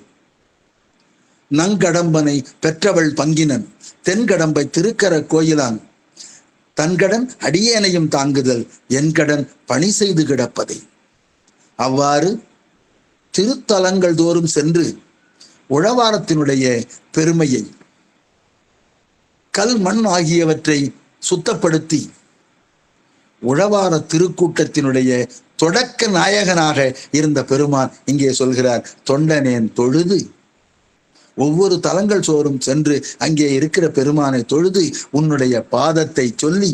நங்கடம்பனை பெற்றவள் பங்கினன், தென்கடம்பை திருக்கர கோயிலான், தன்கடன் அடியேனையும் தாங்குதல், என் கடன் பணி செய்து கிடப்பதை. அவ்வாறு திருத்தலங்கள் தோறும் சென்று உழவாரத்தினுடைய பெருமையை, கல் மண் ஆகியவற்றை சுத்தப்படுத்தி உழவார திருக்கூட்டத்தினுடைய தொடக்க நாயகனாக இருந்த பெருமான் இங்கே சொல்கிறார், தொண்டனேன் தொழுது. ஒவ்வொரு தலங்கள் சோறும் சென்று அங்கே இருக்கிற பெருமானை தொழுது உன்னுடைய பாதத்தை சொல்லி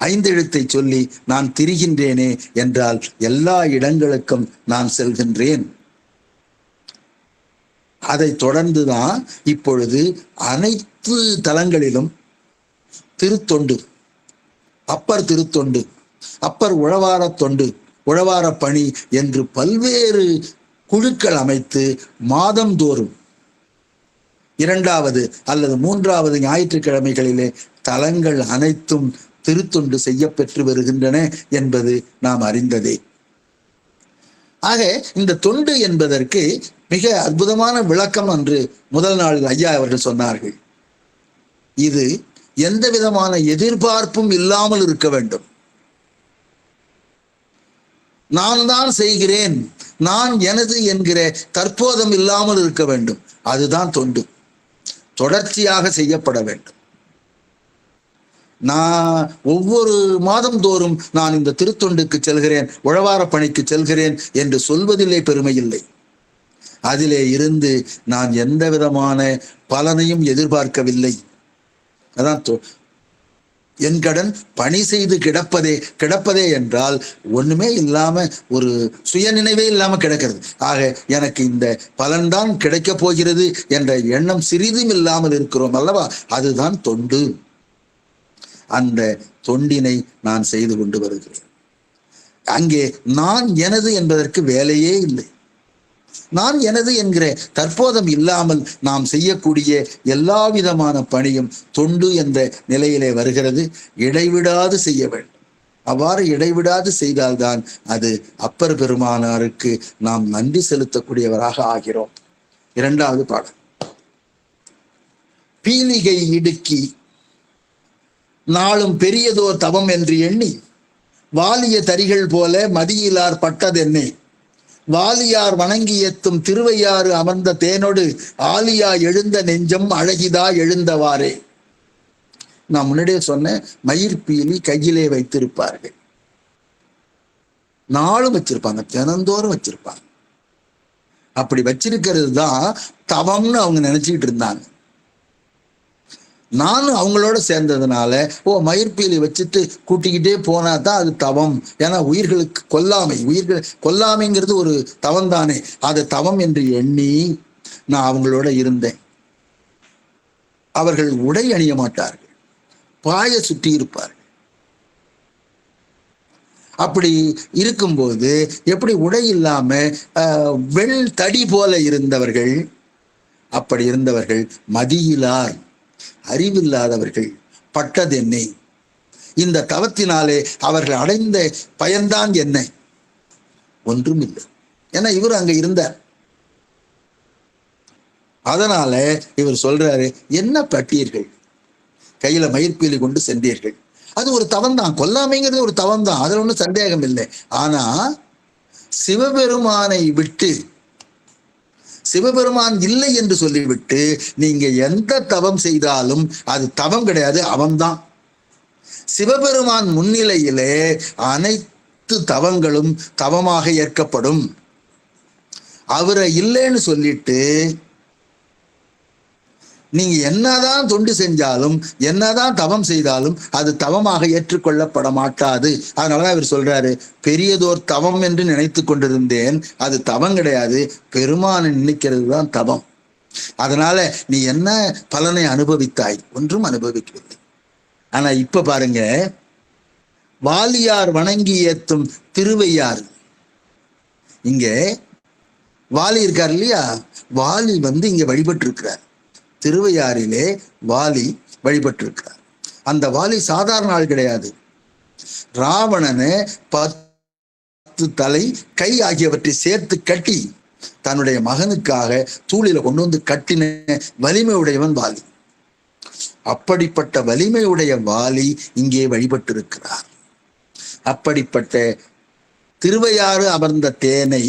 5 எழுத்தை சொல்லி நான் திரிகின்றேனே என்றால் எல்லா இடங்களுக்கும் நான் செல்கின்றேன். அதை தொடர்ந்துதான் இப்பொழுது அனைத்து தலங்களிலும் திருத்தொண்டு, அப்பர் திருத்தொண்டு, அப்பர் உழவார தொண்டு, உழவார பணி என்று பல்வேறு குழுக்கள் அமைத்து மாதந்தோறும் 2வது அல்லது 3வது ஞாயிற்றுக்கிழமைகளிலே தலங்கள் அனைத்தும் திருத்தொண்டு செய்ய பெற்று வருகின்றன என்பது நாம் அறிந்ததே. ஆக இந்த தொண்டு என்பதற்கு மிக அற்புதமான விளக்கம் என்று முதல் நாளில் ஐயா அவர்கள் சொன்னார்கள். இது எந்த விதமான எதிர்பார்ப்பும் இல்லாமல் இருக்க வேண்டும். நான் தான் செய்கிறேன், நான் எனது என்கிற தற்போதம் இல்லாமல் இருக்க வேண்டும். அதுதான் தொண்டு. தொடர்ச்சியாக செய்யப்பட வேண்டும். நான் ஒவ்வொரு மாதம் தோறும் நான் இந்த திருத்தொண்டுக்கு செல்கிறேன், உழவார பணிக்கு செல்கிறேன் என்று சொல்வதிலே பெருமை இல்லை. அதிலே இருந்து நான் எந்த விதமான பலனையும் எதிர்பார்க்கவில்லை. அதான் என் கடன் பணி செய்து கிடப்பதே என்றால் ஒண்ணுமே இல்லாம ஒரு சுயநினைவே இல்லாம கிடக்கிறது. ஆக எனக்கு இந்த பலன்தான் கிடைக்க போகிறது என்ற எண்ணம் சிறிதும் இல்லாமல் இருக்கிறோம் அல்லவா, அதுதான் தொண்டு. அந்த தொண்டினை நான் செய்து கொண்டு வருகிறேன். அங்கே நான் எனது என்பதற்கு வேலையே இல்லை. நான் எனது என்கிற தற்போதம் இல்லாமல் நாம் செய்யக்கூடிய எல்லா விதமான பணியும் தொண்டு என்ற நிலையிலே வருகிறது. இடைவிடாது செய்ய வேண்டும். அவ்வாறு இடைவிடாது செய்தால்தான் அது அப்பர் பெருமானாருக்கு நாம் நன்றி செலுத்தக்கூடியவராக ஆகிறோம். 2வது பாடல். பீலிகை இடுக்கி நாளும் பெரியதோர் தவம் என்று எண்ணி வாலிய தரிகள் போல மதியிலார் பட்டதென்னே வாலியார் வணங்கி எத்தும் திருவையாறு அமர்ந்த தேனோடு ஆலியா எழுந்த நெஞ்சம் அழகிதா எழுந்தவாறே. நான் முன்னாடியே சொன்ன மயிர்பீலி கையிலே வைத்திருப்பார்கள். நாளும் வச்சிருப்பாங்க, தினந்தோறும் வச்சிருப்பாங்க. அப்படி வச்சிருக்கிறது தான் தவம்னு அவங்க நினைச்சுக்கிட்டு இருந்தாங்க. நானும் அவங்களோட சேர்ந்ததுனால மயிர்பீலி வச்சுட்டு கூட்டிக்கிட்டே போனா தான் அது தவம். ஏன்னா உயிர்களுக்கு கொல்லாமைங்கிறது ஒரு தவம் தானே. அது தவம் என்று எண்ணி நான் அவங்களோட இருந்தேன். அவர்கள் உடை அணிய மாட்டார்கள், பாய சுற்றி இருப்பார்கள். அப்படி இருக்கும்போது எப்படி உடை இல்லாம வெள் தடி போல இருந்தவர்கள், அப்படி இருந்தவர்கள் மதியிலார், அறிவில்லாதவர்கள் பட்டதென்னை. இந்த தவத்தினாலே அவர்கள் அடைந்த பயன்தான் என்ன? ஒன்றும் இல்லை. ஏன்னா இவர் அங்க இருந்தார். அதனால இவர் சொல்றாரு, என்ன பட்டீர்கள், கையில மயிர்பீலி கொண்டு சென்றீர்கள். அது ஒரு தவம் தான், கொல்லாமைங்கிறது ஒரு தவம் தான், அதுல ஒன்றும் சந்தேகம் இல்லை. ஆனா சிவபெருமானை விட்டு, சிவபெருமான் இல்லை என்று சொல்லிவிட்டு நீங்க எந்த தவம் செய்தாலும் அது தவம் கிடையாது, அவன்தான். சிவபெருமான் முன்னிலையிலே அனைத்து தவங்களும் தவமாக ஏற்கப்படும். அவரை இல்லைன்னு சொல்லிட்டு நீங்க என்னதான் தொண்டு செஞ்சாலும் என்னதான் தவம் செய்தாலும் அது தவமாக ஏற்றுக்கொள்ளப்பட மாட்டாது. அதனாலதான் இவர் சொல்றாரு, பெரியதோர் தவம் என்று நினைத்து கொண்டிருந்தேன், அது தவம் கிடையாது, பெருமானை நினைக்கிறது தான் தவம். அதனால நீ என்ன பலனை அனுபவித்தாய்? ஒன்றும் அனுபவிக்கவில்லை. ஆனா இப்ப பாருங்க, வாலியார் வணங்கி ஏத்தும் திருவையாறு. இங்க வாலி இருக்கார் இல்லையா, வாலி இங்க வழிபட்டு இருக்கிறார். திருவையாறிலே வாலி வழிபட்டிருக்கிறார். அந்த வாலி சாதாரண ஆள் கிடையாது. ராவணனை 10 தலை கை ஆகியவற்றை சேர்த்து கட்டி தன்னுடைய மகனுக்காக தூளில கொண்டு வந்து கட்டின வலிமை உடையவன் வாலி. அப்படிப்பட்ட வலிமையுடைய வாலி இங்கே வழிபட்டிருக்கிறார். அப்படிப்பட்ட திருவையாறு அமர்ந்த தேனை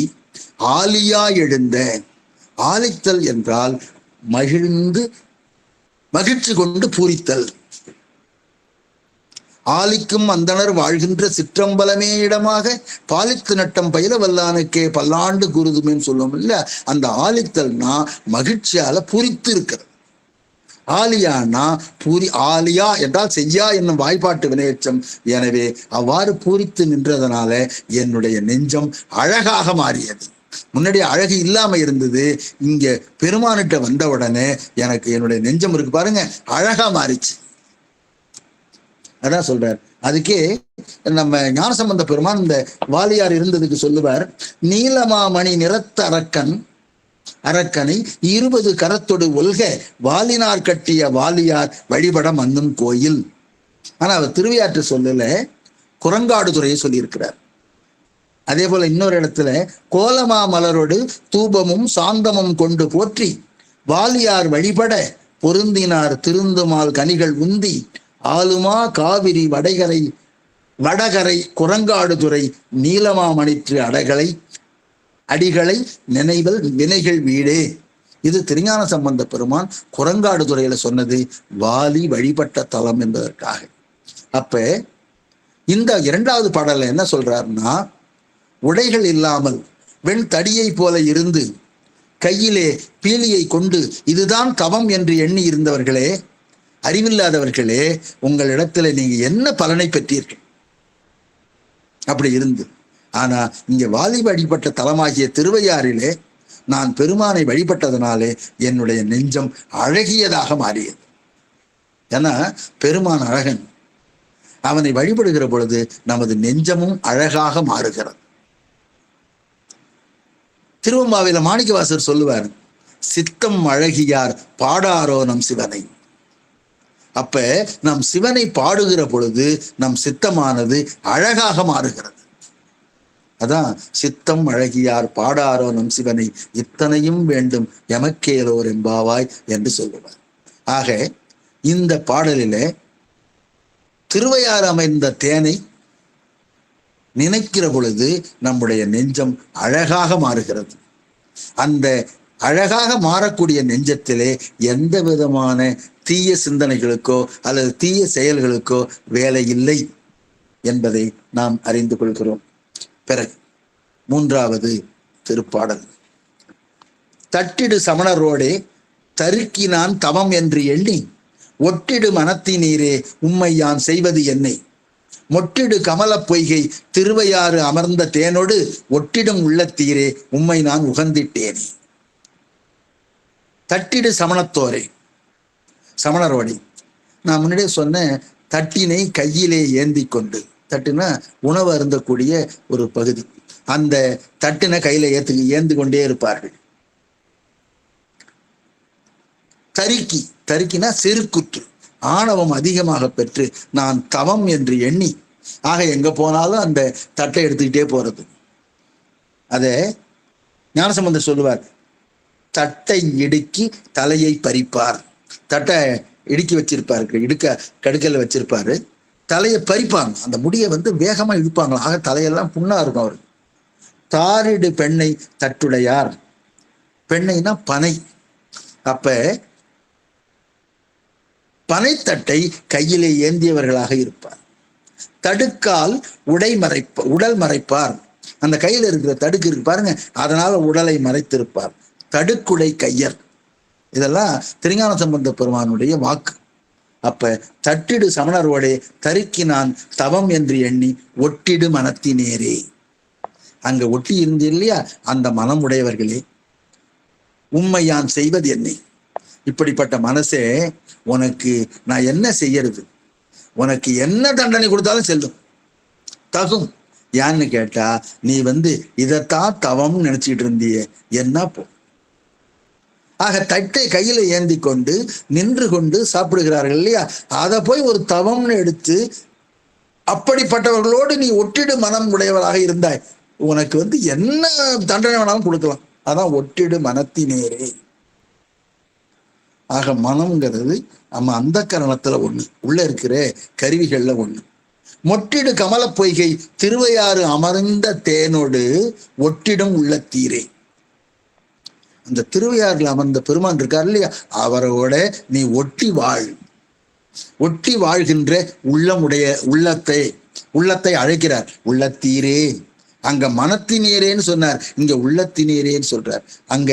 ஆலியா எழுந்த, ஆலித்தல் என்றால் மகிழ்ந்து மகிழ்ச்சி கொண்டு பூரித்தல். ஆலிக்கும் அந்தணர் வாழ்கின்ற சிற்றம்பலமே இடமாக பாலித்து நட்டம் பயில வல்லானுக்கே பல்லாண்டு குருதுமேன்னு சொல்லுவோம் இல்ல, அந்த ஆலித்தல்னா மகிழ்ச்சியால பூரித்து இருக்கிறது. ஆலியானா பூரி, ஆலியா என்றால் செய்யா என்னும் வாய்ப்பாட்டு வினையச்சம். எனவே அவ்வாறு பூரித்து நின்றதனால என்னுடைய நெஞ்சம் அழகாக மாறியது. முன்னாடி அழகு இல்லாம இருந்தது, இங்க பெருமானிட்ட வந்த உடனே எனக்கு என்னுடைய நெஞ்சம் இருக்கு பாருங்க அழகா மாறிச்சு. அதான் சொல்றார். அதுக்கே நம்ம ஞானசம்பந்த பெருமான் இந்த வாலியார் இருந்ததுக்கு சொல்லுவார், நீலமாமணி நிறத்த அரக்கனை 20 கரத்தொடு ஒல்க வாலினார் கட்டிய வாலியார் வழிபட மன்னும் கோயில். ஆனா அவர் திருவையாற்று சொல்லல, குரங்காடுதுறையை சொல்லியிருக்கிறார். அதே போல இன்னொரு இடத்துல கோலமா மலரோடு தூபமும் சாந்தமும் கொண்டு போற்றி வாலியார் வழிபட பொருந்தினார் திருந்துமால் கனிகள் உந்தி ஆலுமா காவிரி வடகரை குரங்காடுதுறை நீலமாமணிற்று அடிகளை நினைவல் வினைகள் வீடே. இது திருஞான சம்பந்த பெருமான் குரங்காடுதுறையில சொன்னது வாலி வழிபட்ட தலம் என்பதற்காக. அப்ப இந்த 2வது பாடல்ல என்ன சொல்றாருன்னா, உடைகள் இல்லாமல் வெண் தடியை போல இருந்து கையிலே பீலியை கொண்டு இதுதான் தவம் என்று எண்ணி இருந்தவர்களே, அறிவில்லாதவர்களே, உங்களிடத்துல நீங்க என்ன பலனை பெற்றீர்கள்? அப்படி இருந்து ஆனா இங்க வாலி வழிபட்ட தலமாகிய திருவையாறிலே நான் பெருமானை வழிபட்டதனாலே என்னுடைய நெஞ்சம் அழகியதாக மாறியது. ஏன்னா பெருமான் அழகன், அவனை வழிபடுகிற பொழுது நமது நெஞ்சமும் அழகாக மாறுகிறது. திருவம்பாவில மாணிக்கவாசர் சொல்லுவார், சித்தம் அழகியார் பாடாரோ நம் சிவனை. அப்ப நம் சிவனை பாடுகிற பொழுது நம் சித்தமானது அழகாக மாறுகிறது. அதான் சித்தம் அழகியார் பாடாரோ நம் சிவனை இத்தனையும் வேண்டும் எமக்கேலோர் எம்பாவாய் என்று சொல்லுவார். ஆக இந்த பாடலிலே திருவையாறு அமைந்த தேனை நினைக்கிற பொழுது நம்முடைய நெஞ்சம் அழகாக மாறுகிறது. அந்த அழகாக மாறக்கூடிய நெஞ்சத்திலே எந்த விதமான தீய சிந்தனைகளுக்கோ அல்லது தீய செயல்களுக்கோ வேலை இல்லை என்பதை நாம் அறிந்து கொள்கிறோம். பிறகு 3வது திருப்பாடல். தட்டிடு சமணரோடே தருக்கினான் தவம் என்று எண்ணி ஒட்டிடு மனத்தினீரே உம்மை யான் செய்வது என்னை மொட்டிடு கமல பொய்கை திருவையாறு அமர்ந்த தேனோடு ஒட்டிடும் உள்ளத்தீரே உம்மை நான் உகந்திட்டேனே. தட்டிடு சமணத்தோரே, சமணரோடே. நான் முன்னாடியே சொன்ன தட்டினை கையிலே ஏந்தி கொண்டு, தட்டுனா உணவு அருந்தக்கூடிய ஒரு பகுதி, அந்த தட்டினை கையில ஏந்து கொண்டே இருப்பார்கள். தருக்கினா செருக்குற்று ஆணவம் அதிகமாக பெற்று நான் தவம் என்று எண்ணி, ஆக எங்க போனாலும் அந்த தட்டை எடுத்துக்கிட்டே போறது. அத ஞானசம்பந்தர் சொல்லுவார், தட்டை இடுக்கி தலையை பறிப்பார். தட்டை இடுக்கி வச்சிருப்பாரு, கடுக்கல்ல வச்சிருப்பாரு, தலையை பறிப்பாங்க. அந்த முடியை வேகமா இழுப்பாங்க. ஆக தலையெல்லாம் புண்ணா இருக்கும் அவருக்கு. தாரிடு பெண்ணை தட்டுடையார், பெண்ணைனா பனை. அப்ப பனைத்தட்டை கையிலே ஏந்தியவர்களாக இருப்பார். தடுக்கால் உடல் மறைப்பார். அந்த கையில இருக்கிற தடுக்கு இருக்கு பாருங்க, அதனால உடலை மறைத்திருப்பார். தடுக்குடை கையர். இதெல்லாம் திருஞான சம்பந்த பெருமானுடைய வாக்கு. அப்ப தட்டிடு சமணரோடே தருக்கினான் தவம் என்று எண்ணி ஒட்டிடு மனத்தினேரே. அங்க ஒட்டி இருந்து இல்லையா, அந்த மனம் உடையவர்களே உம்மை யான் செய்வது என்னை. இப்படிப்பட்ட மனசே, உனக்கு நான் என்ன செய்யறது, உனக்கு என்ன தண்டனை கொடுத்தாலும் செல்லும், தகும். யான்னு கேட்டா, நீ இதைத்தான் தவம் நினைச்சிட்டு இருந்திய என்ன போ. ஆக தட்டை கையில ஏந்தி கொண்டு நின்று கொண்டு சாப்பிடுகிறார்கள் இல்லையா, அதை போய் ஒரு தவம்னு எடுத்து அப்படிப்பட்டவர்களோடு நீ ஒட்டிடு மனம் உடையவராக இருந்தாய், உனக்கு என்ன தண்டனை வேணாலும் கொடுக்கலாம். அதான் ஒட்டிடு மனத்தினேரே. ஆக மனம்ங்கிறது நம்ம அந்த கரணத்துல ஒண்ணு, உள்ள இருக்கிற கருவிகள்ல ஒண்ணு. மொட்டிடு கமல பொய்கை திருவையாறு அமர்ந்த தேனோடு ஒட்டிடும் உள்ளத்தீரே. அந்த திருவையாறுல அமர்ந்த பெருமான் இருக்கார் இல்லையா, அவரோட நீ ஒட்டி வாழ். ஒட்டி வாழ்கின்ற உள்ளத்தை அழைக்கிறார். உள்ளத்தீரே, அங்க மனத்தினேரேன்னு சொன்னார், இங்க உள்ளத்தினேரேன்னு சொல்றார். அங்க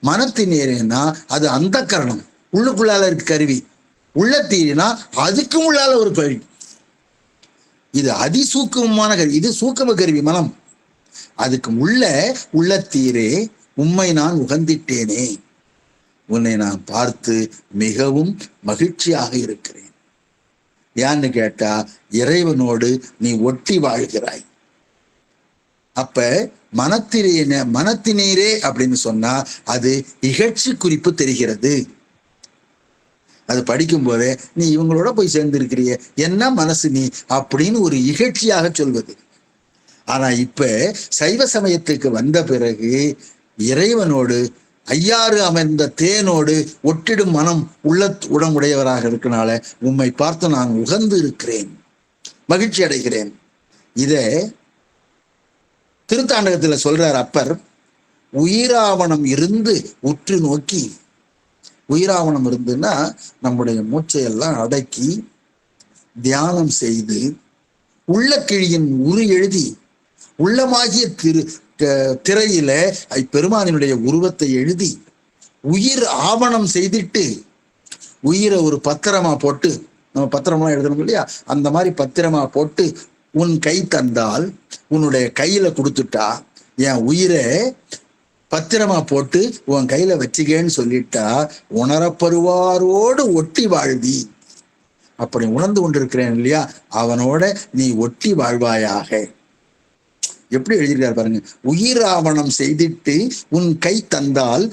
மனத்தினேரேன்னா அது அந்த கரணம், உள்ளுக்குள்ளால இருக்கு கருவி. உள்ளத்தீரினா அதுக்கும் உள்ளால ஒரு கருவி. இது அதிசூக்கமான கருவி, இது சூக்கம கருவி மனம். அதுக்கு உள்ளத்தீரே உம்மை நான் உகந்திட்டேனே, உன்னை நான் பார்த்து மிகவும் மகிழ்ச்சியாக இருக்கிறேன். ஏன்னு கேட்டா இறைவனோடு நீ ஒட்டி வாழ்கிறாய். அப்ப மனத்தினீரே அப்படின்னு சொன்னா அது இகழ்ச்சி குறிப்பு தெரிகிறது. அது படிக்கும் போதே நீ இவங்களோட போய் சேர்ந்திருக்கிறிய, என்ன மனசு நீ அப்படின்னு ஒரு இகழ்ச்சியாக சொல்வது. ஆனா இப்ப சைவ சமயத்துக்கு வந்த பிறகு இறைவனோடு ஐயாறு அமர்ந்த தேனோடு ஒட்டிடும் மனம் உடம்புடையவராக இருக்கனால உம்மை பார்த்து நான் உகந்து இருக்கிறேன், மகிழ்ச்சி அடைகிறேன். இத திருத்தாண்டகத்துல சொல்றார் அப்பர். உயிராவணம் இருந்து உற்று நோக்கி, உயிராவணம் இருந்துன்னா நம்முடைய மூச்சையெல்லாம் அடக்கி தியானம் செய்து உள்ள கிழியின் உரு எழுதி உள்ளமாகிய திரையில பெருமானினுடைய உருவத்தை எழுதி உயிர் ஆவணம் செய்துட்டு, உயிரை ஒரு பத்திரமா போட்டு, நம்ம பத்திரமா எழுதணும் இல்லையா, அந்த மாதிரி பத்திரமா போட்டு உன் கை தந்தால், உன்னுடைய கையில கொடுத்துட்டா, என் உயிரை பத்திரமா போட்டு உன் கையில வச்சுக்கேன்னு சொல்லிட்டா உணரப்பருவாரோடு ஒட்டி வாழ்வி. அப்படி உணர்ந்து கொண்டிருக்கிறேன் இல்லையா, அவனோட நீ ஒட்டி வாழ்வாயாக. எப்படி எழுதியிருக்காரு பாருங்க. உயிர் ஆவணம் செய்திட்டு உன் கை தந்தால்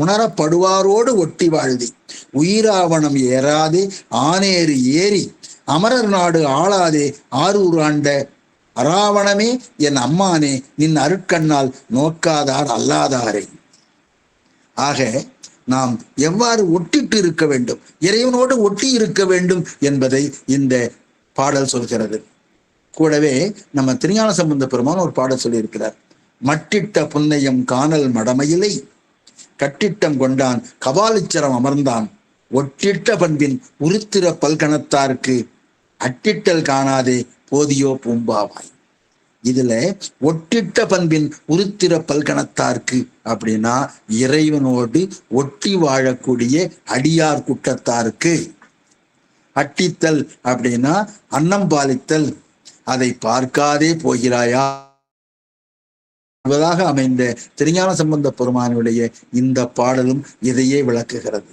உணரப்படுவாரோடு ஒட்டி வாழ்வி. உயிராவணம் ஏறாதே ஆனேறு ஏறி அமரர் நாடு ஆளாதே ஆரூர் ஆண்ட அராவணமே என் அம்மானே நின் அருட்கண்ணால் நோக்காதார் அல்லாதாரே. ஆக நாம் எவ்வாறு ஒட்டிட்டு இருக்க வேண்டும், இறைவனோடு ஒட்டி இருக்க வேண்டும் என்பதை இந்த பாடல் சொல்கிறது. கூடவே நம்ம திருஞான சம்பந்த பெருமான் ஒரு பாடல் சொல்லி இருக்கிறார். மட்டிட்ட புன்னையம் காணல் மடமையிலை கட்டிட்டம் கொண்டான் கபாலிச்சரம் அமர்ந்தான் ஒட்டிட்ட பண்பின் உருத்திர பல்கணத்தார்க்கு அட்டிட்டல் காணாதே போதியோ பூம்பாவாய். இதுல ஒட்டிட்ட பண்பின் உருத்திர பல்கணத்தார்க்கு அப்படின்னா இறைவனோடு ஒட்டி வாழக்கூடிய அடியார் கூட்டத்தாருக்கு. அட்டித்தல் அப்படின்னா அன்னம் பாலித்தல், அதை பார்க்காதே போகிறாயா என்பதாக அமைந்த திருஞான சம்பந்த பெருமானுடைய இந்த பாடலும் இதையே விளக்குகிறது.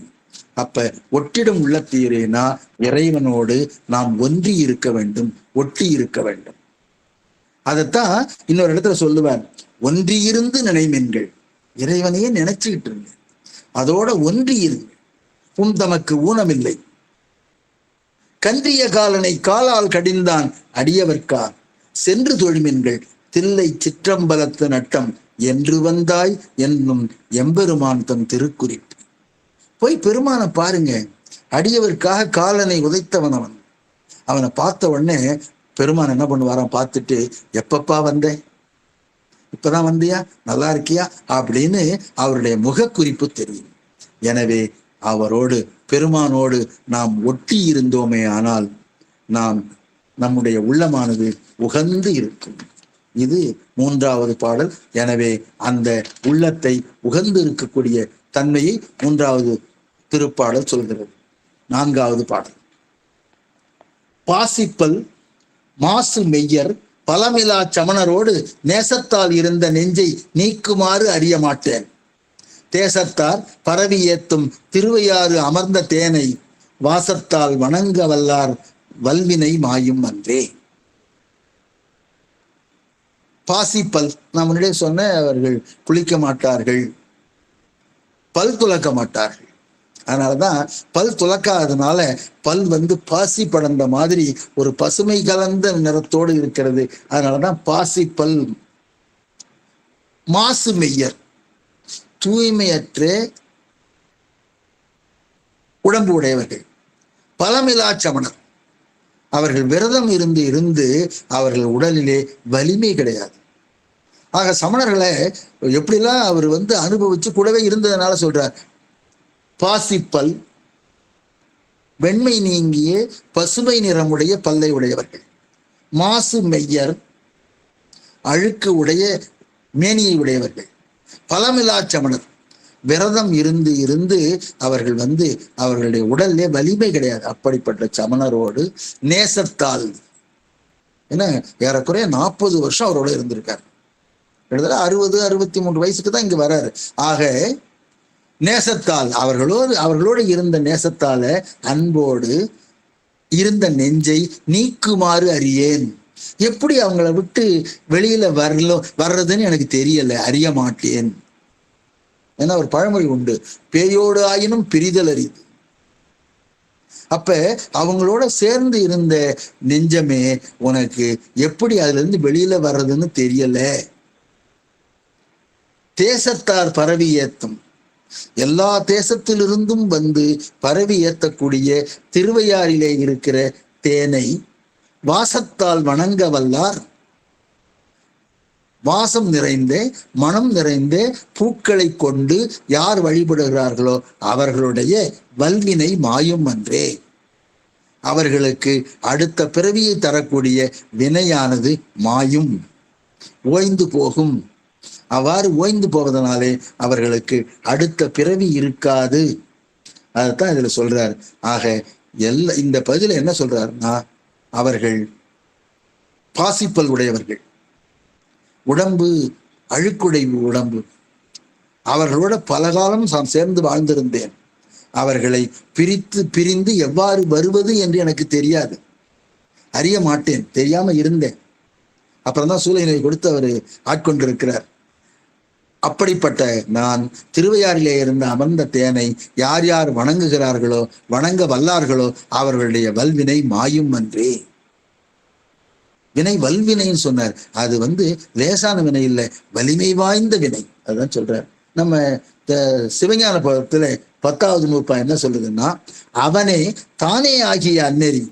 அப்ப ஒட்டிடும் உள்ளத்தீரேனா இறைவனோடு நாம் ஒன்றி இருக்க வேண்டும், ஒட்டி இருக்க வேண்டும். அதைத்தான் இன்னொரு இடத்துல சொல்லுவார். ஒன்றியிருந்து நினைமென்கள், இறைவனையே நினைச்சுக்கிட்டு இருங்க, அதோட ஒன்றி இருங்க. தமக்கு ஊனமில்லை கன்றிய காலனை காலால் கடிந்தான் அடியவர்க்கா சென்று தொழுமென்கள் தில்லை சிற்றம்பலத்து நட்டம் என்று வந்தாய் என்னும் எம்பெருமான் தன் திருக்குறிப்பு. போய் பெருமானை பாருங்க. அடியவர்க்காக காலனை உதைத்தவன் அவன். அவனை பார்த்த உடனே பெருமான் என்ன பண்ணுவாரான், பார்த்துட்டு எப்பப்பா வந்த, இப்பதான் வந்தியா, நல்லா இருக்கியா அப்படின்னு அவருடைய முகக்குறிப்பு தெரியும். எனவே அவரோடு பெருமானோடு நாம் ஒட்டி இருந்தோமே ஆனால் நம்முடைய உள்ளமானது உகந்து இருக்கும். இது மூன்றாவது பாடல். எனவே அந்த உள்ளத்தை உகந்து இருக்கக்கூடிய தன்மையை மூன்றாவது திருப்பாடல் சொல்கிறது. நான்காவது பாடல். பாசிப்பல் மாசு மெய்யர் பலமிலா சமணரோடு நேசத்தால் இருந்த நெஞ்சை நீக்குமாறு அறிய மாட்டேன். தேசத்தார் பரவி ஏத்தும் திருவையாறு அமர்ந்த தேனை வாசத்தால் வணங்க வல்லார் வல்வினை மாயும் அன்றே. பாசிப்பல் நான் முன்னாடியே சொன்ன, அவர்கள் குளிக்க மாட்டார்கள், பல் துலக்க மாட்டார்கள். அதனாலதான் பல் துலக்காததுனால பல் பாசி படர்ந்த மாதிரி ஒரு பசுமை கலந்த நிறத்தோடு இருக்கிறது. அதனாலதான் பாசி பல். மாசு மெய்யர் தூய்மையற்ற உடம்பு உடையவர்கள். பலமிலா சமணர் அவர்கள் விரதம் இருந்து அவர்கள் உடலிலே வலிமை கிடையாது. ஆக சமணர்களை எப்படிலாம் அவர் அனுபவிச்சு கூடவே இருந்ததுனால சொல்றார். பாசிப்பல் வெண்மை நீங்கிய பசுமை நிறமுடைய பல்லை உடையவர்கள். மாசு மெய்யர் அழுக்கு உடைய மேனியை உடையவர்கள். பலமிலா சமணர், விரதம் இருந்து இருந்து அவர்கள் அவர்களுடைய உடல்லே வலிமை கிடையாது. அப்படிப்பட்ட சமணரோடு நேசத்தால், ஏன்னா ஏறக்குறைய 40 வருஷம் அவரோட இருந்திருக்காரு. கிட்டத்தட்ட 60-63 வயசுக்கு தான் இங்க வர்றாரு. ஆக நேசத்தால், அவர்களோடு இருந்த நேசத்தால அன்போடு இருந்த நெஞ்சை நீக்குமாறு அறியேன். எப்படி அவங்கள விட்டு வெளியில வர்றதுன்னு எனக்கு தெரியல, அறிய மாட்டேன். ஏன்னா ஒரு பழமொழி உண்டு, பேயோடு ஆயினும் பிரிதல் அறிது. அப்ப அவங்களோட சேர்ந்து இருந்த நெஞ்சமே உனக்கு எப்படி அதுல இருந்து வெளியில வர்றதுன்னு தெரியல. தேசத்தார் பரவி ஏத்தும், எல்லா தேசத்திலிருந்தும் பரவி ஏத்தக்கூடிய திருவையாறிலே இருக்கிற தேனை வாசத்தால் வணங்க வல்லார். வாசம் நிறைந்தே மனம் நிறைந்தே பூக்களை கொண்டு யார் வழிபடுகிறார்களோ அவர்களுடைய வல்வினை மாயும் அன்றே. அவர்களுக்கு அடுத்த பிறவியை தரக்கூடிய வினையானது மாயும், ஓய்ந்து போகும். அவ்வாறு ஓய்ந்து போவதனாலே அவர்களுக்கு அடுத்த பிறவி இருக்காது. அதைத்தான் இதுல சொல்றார். ஆக இந்த பதில என்ன சொல்றாருன்னா, அவர்கள் பாசிப்பல் உடையவர்கள், உடம்பு அழுக்குடை உடம்பு. அவர்களோட பல காலம் நான் சேர்ந்து வாழ்ந்திருந்தேன். அவர்களை பிரிந்து எவ்வாறு வருவது என்று எனக்கு தெரியாது, அறிய மாட்டேன், தெரியாம இருந்தேன். அப்புறம்தான் சூளை நோய் கொடுத்து அவர் ஆட்கொண்டிருக்கிறார். அப்படிப்பட்ட நான் திருவையாறிலே இருந்த அமர்ந்த தேனை யார் யார் வணங்குகிறார்களோ, வணங்க வல்லார்களோ அவர்களுடைய வல்வினை மாயும் அன்றே. வினை வல்வினைன்னு சொன்னார். அது லேசான வினை இல்லை, வலிமை வாய்ந்த வினை. அதுதான் சொல்றார். நம்ம சிவஞான பதத்துல 10வது நூற்பா என்ன சொல்லுதுன்னா, அவனே தானே ஆகிய அந்நெறி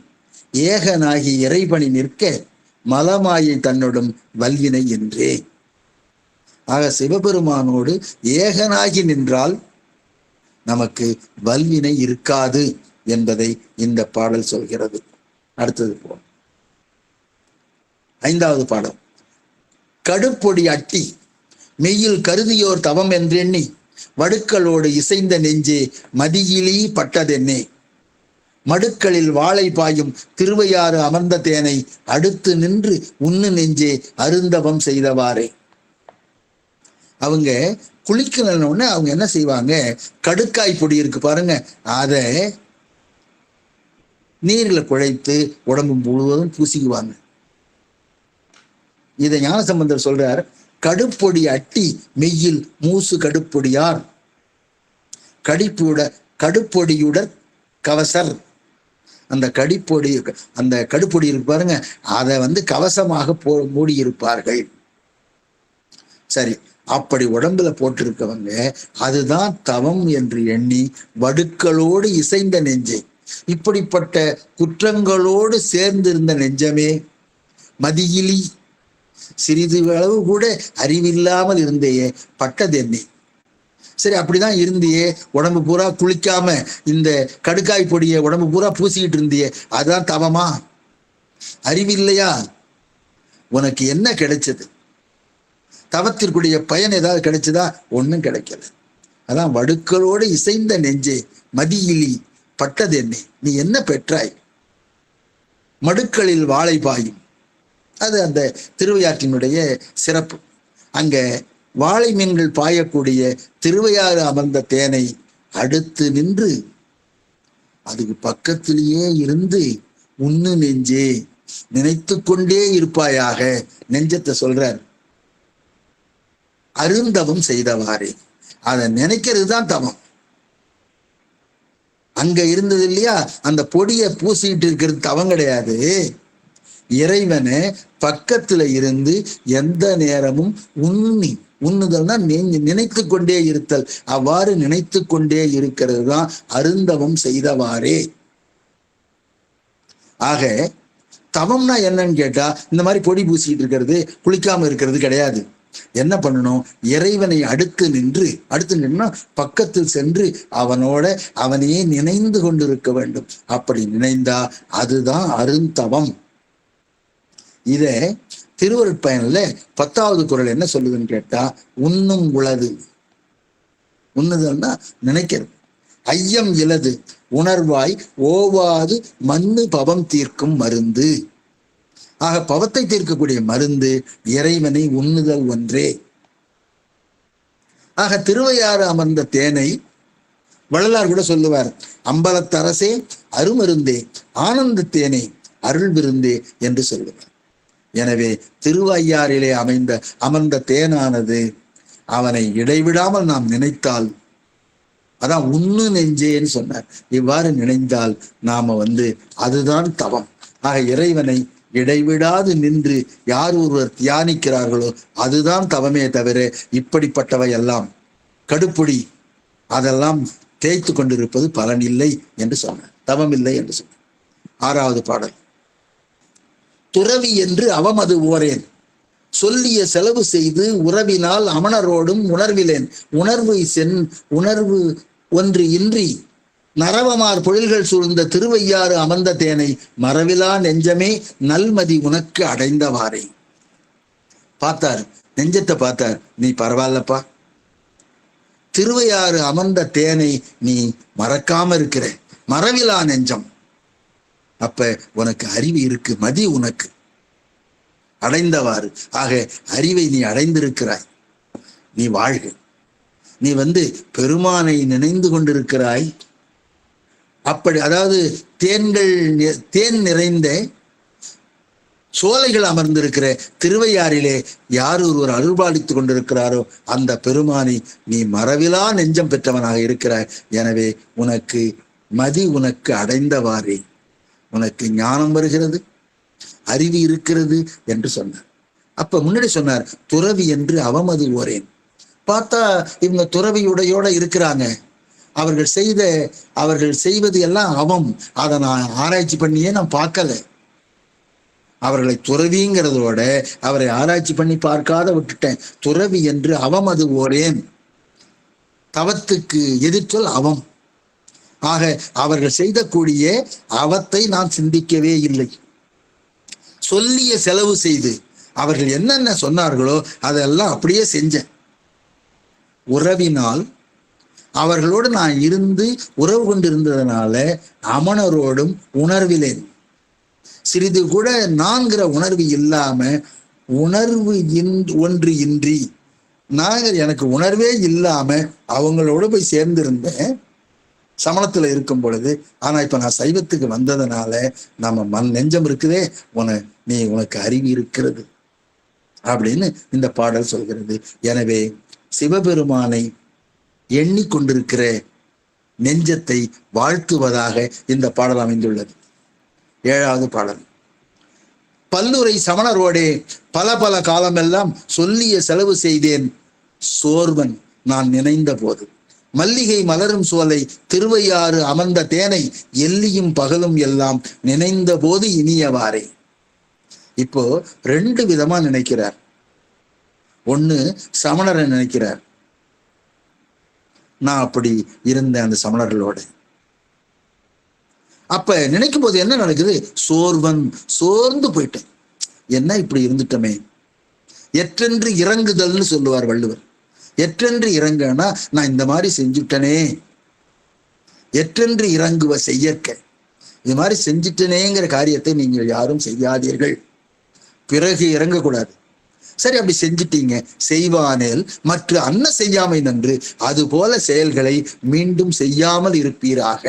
ஏகனாகி இறைபணி நிற்க மலமாயை தன்னுடன் வல்வினை என்றே. ஆக சிவபெருமானோடு ஏகனாகி நின்றால் நமக்கு வல்வினை இருக்காது என்பதை இந்த பாடல் சொல்கிறது. அடுத்தது போ 5வது பாடல். கடுப்பொடி அட்டி மெய்யில் கருதியோர் தவம் என்றெண்ணி வடுக்களோடு இசைந்த நெஞ்சே மதியிலி பட்டதென்னே. மடுக்களில் வாழை பாயும் திருவையாறு அமர்ந்த தேனை அடுத்து நின்று உண்ணு நெஞ்சே அருந்தவம் செய்தவாறே. அவங்க குளிக்கணும்னு அவங்க என்ன செய்வாங்க, கடுக்காய் பொடி இருக்கு பாருங்க, அதை நீர்ல குழைத்து உடம்பு முழுவதும் பூசிக்குவாங்க. இதை ஞானசம்பந்தர் சொல்றார். கடுப்பொடி அட்டி மெய்யில் மூசு கடுப்பொடியார் கடுப்பொடியுடன் கவசர். அந்த கடுப்பொடி இருக்கு பாருங்க, அதை கவசமாக மூடி இருப்பார்கள். சரி, அப்படி உடம்புல போட்டிருக்கவங்க அதுதான் தவம் என்று எண்ணி வடுக்களோடு இசைந்த நெஞ்சை, இப்படிப்பட்ட குற்றங்களோடு சேர்ந்திருந்த நெஞ்சமே மதியிலி, சிறிது அளவு கூட அறிவில்லாமல் இருந்தையே பட்டதென்னே. சரி, அப்படிதான் இருந்தியே, உடம்பு பூரா குளிக்காம இந்த கடுக்காய் பொடியை உடம்பு பூரா பூசிக்கிட்டு இருந்தியே, அதுதான் தவமா? அறிவில்லையா? உனக்கு என்ன கிடைச்சது? தவத்திற்குரிய பயன் ஏதாவது கிடைச்சதா? ஒன்றும் கிடைக்கல. அதான் வடுக்களோடு இசைந்த நெஞ்சே மதியிலி பட்டதென்னே. நீ என்ன பெற்றாய்? மடுக்களில் வாழை பாயும், அது அந்த திருவையாற்றினுடைய சிறப்பு. அங்க வாழை மீன்கள் பாயக்கூடிய திருவையாறு அமர்ந்த தேனை அடுத்து நின்று அதுக்கு பக்கத்திலேயே இருந்து உண்ணு நெஞ்சே நினைத்து கொண்டே இருப்பாயாக. நெஞ்சத்தை சொல்றார். அருந்தவம் செய்தவாறே, அதை நினைக்கிறது தான் தவம். அங்க இருந்தது இல்லையா, அந்த பொடியை பூசிக்கிட்டு இருக்கிறது தவம் கிடையாது. இறைவனை பக்கத்துல இருந்து எந்த நேரமும் உண்ணுதல்னா நினைத்து கொண்டே இருத்தல். அவ்வாறு நினைத்து கொண்டே இருக்கிறது தான் அருந்தவம் செய்தவாறே. ஆக தவம்னா என்னன்னு கேட்டா இந்த மாதிரி பொடி பூசிக்கிட்டு இருக்கிறது, குளிக்காம இருக்கிறது கிடையாது. என்ன பண்ணணும்? இறைவனை அடுத்து நின்னா பக்கத்தில் சென்று அவனையே நினைந்து கொண்டிருக்க வேண்டும். அப்படி நினைந்தா அதுதான் அருந்தவம். இத திருவருட்பயன்ல 10வது குறள் என்ன சொல்லுதுன்னு கேட்டா, உண்ணும் உளது. உண்ணுதல்னா நினைக்கிறது. ஐயம் இலது உணர்வாய் ஓவாது மண்ணு பவம் தீர்க்கும் மருந்து. ஆக பவத்தை தீர்க்கக்கூடிய மருந்து இறைவனை உண்ணுதல் ஒன்றே. ஆக திருவையாறு அமர்ந்த தேனை வள்ளலார் கூட சொல்லுவார், அம்பலத்தரசே அருமருந்தே ஆனந்த தேனே அருள் விருந்தே என்று சொல்லுவார். எனவே திருவையாறிலே அமர்ந்த தேனானது அவனை இடைவிடாமல் நாம் நினைத்தால், அதான் உண்ணு நெஞ்சேன்னு சொன்னார். இவ்வாறு நினைந்தால் நாம அதுதான் தவம். ஆக இறைவனை இடைவிடாது நின்று யார் ஒருவர் தியானிக்கிறார்களோ அதுதான் தவமே தவிர இப்படிப்பட்டவை எல்லாம் கடுப்புடி அதெல்லாம் தேய்த்து கொண்டிருப்பது பலன் இல்லை என்று சொன்னார், தவம் இல்லை என்று சொன்னார். 6வது பாடல். துறவி என்று அவமது ஓரேன் சொல்லிய செலவு செய்து உறவினால் அமணரோடும் உணர்விலேன் உணர்வு ஒன்று இன்றி நரவமார் பொழில்கள் சூழ்ந்த திருவையாறு அமர்ந்த தேனை மறவிலா நெஞ்சமே நல்மதி உனக்கு அடைந்தவாறே. பார்த்தார், நெஞ்சத்தை பார்த்தார், நீ பரவாயில்லப்பா, திருவையாறு அமர்ந்த தேனை நீ மறக்காம இருக்கிற, மறவிலா நெஞ்சம். அப்ப உனக்கு அறிவு இருக்கு, மதி உனக்கு அடைந்தவாறு. ஆக அறிவை நீ அடைந்திருக்கிறாய், நீ வாழ்க. நீ பெருமானை நினைந்து கொண்டிருக்கிறாய். அப்படி அதாவது தேன் நிறைந்த சோலைகள் அமர்ந்திருக்கிற திருவையாறிலே யார் ஒருவர் அருள்பாலித்துக் கொண்டிருக்கிறாரோ அந்த பெருமானை நீ மறவிலா நெஞ்சம் பெற்றவனாக இருக்கிறாய். எனவே உனக்கு மதி உனக்கு அடைந்தவாறே, உனக்கு ஞானம் வருகிறது, அறிவு இருக்கிறது என்று சொன்னார். அப்ப முன்னாடி சொன்னார், துறவி என்று அவமது ஓரேன். பார்த்தா இவங்க துறவியுடையோட இருக்கிறாங்க, அவர்கள் செய்வது எல்லாம் அவம். அதை நான் ஆராய்ச்சி பண்ணியே நான் பார்க்கல. அவர்களை துறவிங்கிறதோட அவரை ஆராய்ச்சி பண்ணி பார்க்காத விட்டுட்டேன். துறவி என்று அவமது ஓரேன். தவத்துக்கு எதிர்ச்சொல் அவம். ஆக அவர்கள் செய்தக்கூடிய அவத்தை நான் சிந்திக்கவே இல்லை. சொல்லிய செலவு செய்து அவர்கள் என்னென்ன சொன்னார்களோ அதெல்லாம் அப்படியே செஞ்சேன். உறவினால் அவர்களோடு நான் உறவு கொண்டிருந்ததுனால அமணரோடும் உணர்விலேன். சிறிது கூட நான்கிற உணர்வு இல்லாம, உணர்வு ஒன்று இன்றி எனக்கு உணர்வே இல்லாம அவங்களோட போய் சேர்ந்திருந்தேன் சமணத்துல இருக்கும் பொழுது. ஆனா இப்ப நான் சைவத்துக்கு வந்ததுனால நம்ம நெஞ்சம் இருக்குதே, உனக்கு அறிவு இருக்கிறது அப்படின்னு இந்த பாடல் சொல்கிறது. எனவே சிவபெருமானை எண்ணிக்கொண்டிருக்கிற நெஞ்சத்தை வாழ்த்துவதாக இந்த பாடல் அமைந்துள்ளது. 7வது பாடல். பல்லுரை சமணரோடே பல பல காலமெல்லாம் சொல்லிய செலவு செய்தேன் சோர்வன் நான் நினைந்த போது. மல்லிகை மலரும் சோலை திருவையாறு அமர்ந்த தேனை எல்லியும் பகலும் எல்லாம் நினைந்த போது இனியவாறே. இப்போ 2 விதமா நினைக்கிறார். ஒண்ணு சமணரை நினைக்கிறார், நான் அப்படி இருந்தேன் அந்த சமணர்களோட. அப்ப நினைக்கும் போது என்ன நடக்குது? சோர்ந்து போயிட்டேன், என்ன இப்படி இருந்துட்டோமே. எற்றென்று இறங்குதல்னு சொல்லுவார் வள்ளுவர். எற்றென்று இறங்கன்னா நான் இந்த மாதிரி செஞ்சுட்டனே, எற்றென்று இறங்குவ செய்யற்க, இது மாதிரி செஞ்சுட்டனேங்கிற காரியத்தை நீங்கள் யாரும் செய்யாதீர்கள், பிறகு இறங்கக்கூடாது. சரி, அப்படி செஞ்சிட்டீங்க, செய்வானேல் மற்ற அன்ன செய்யாமை நன்று, அது போல செயல்களை மீண்டும் செய்யாமல் இருப்பீராக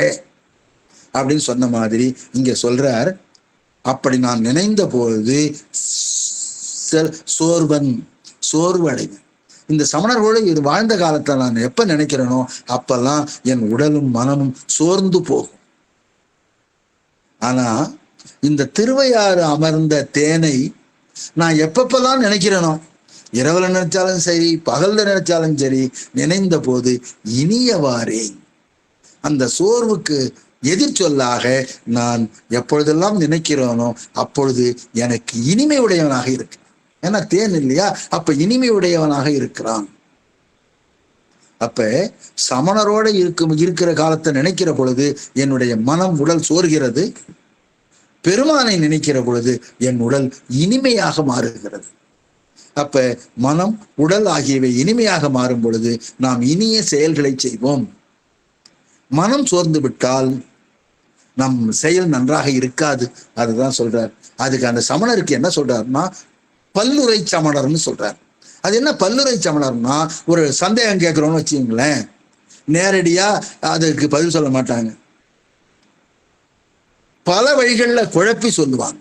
அப்படின்னு சொன்ன மாதிரி இங்க சொல்றார். அப்படி நான் நினைந்த பொழுது சோர்வு அடைவேன். இந்த சமணர்களோடு இது வாழ்ந்த காலத்துல நான் எப்ப நினைக்கிறேனோ அப்பெல்லாம் என் உடலும் மனமும் சோர்ந்து போகும். ஆனா இந்த திருவையாறு அமர்ந்த தேனை நான் எப்பப்பெல்லாம் நினைக்கிறேனோ, இரவுல நினைச்சாலும் சரி பகல்ல நினைச்சாலும் சரி, நினைந்த போது இனியவாறே, அந்த சோர்வுக்கு எதிர்ச்சொல்லாக நான் எப்பொழுதெல்லாம் நினைக்கிறேனோ அப்பொழுது எனக்கு இனிமை உடையவனாக இருக்கு. ஏன்னா தேன் இல்லையா, அப்ப இனிமையுடையவனாக இருக்கிறான். அப்ப சமணரோட இருக்கிற காலத்தை நினைக்கிற பொழுது என்னுடைய மனம் உடல் சோர்கிறது, பெருமானை நினைக்கிற பொழுது என் உடல் இனிமையாக மாறுகிறது. அப்ப மனம் உடல் ஆகியவை இனிமையாக மாறும் பொழுது நாம் இனிய செயல்களை செய்வோம். மனம் சோர்ந்து விட்டால் நம் செயல் நன்றாக இருக்காது. அதுதான் சொல்றார். அதுக்கு அந்த சமணருக்கு என்ன சொல்றாருன்னா பல்லுரை சமணர்னு சொல்றார். அது என்ன பல்லுரை சமணர்னா, ஒரு சந்தேகம் கேட்கிறோம்னு வச்சுங்களேன், நேரடியா அதுக்கு பதில் சொல்ல மாட்டாங்க, பல வழிகளில் குழப்பி சொல்லுவாங்க.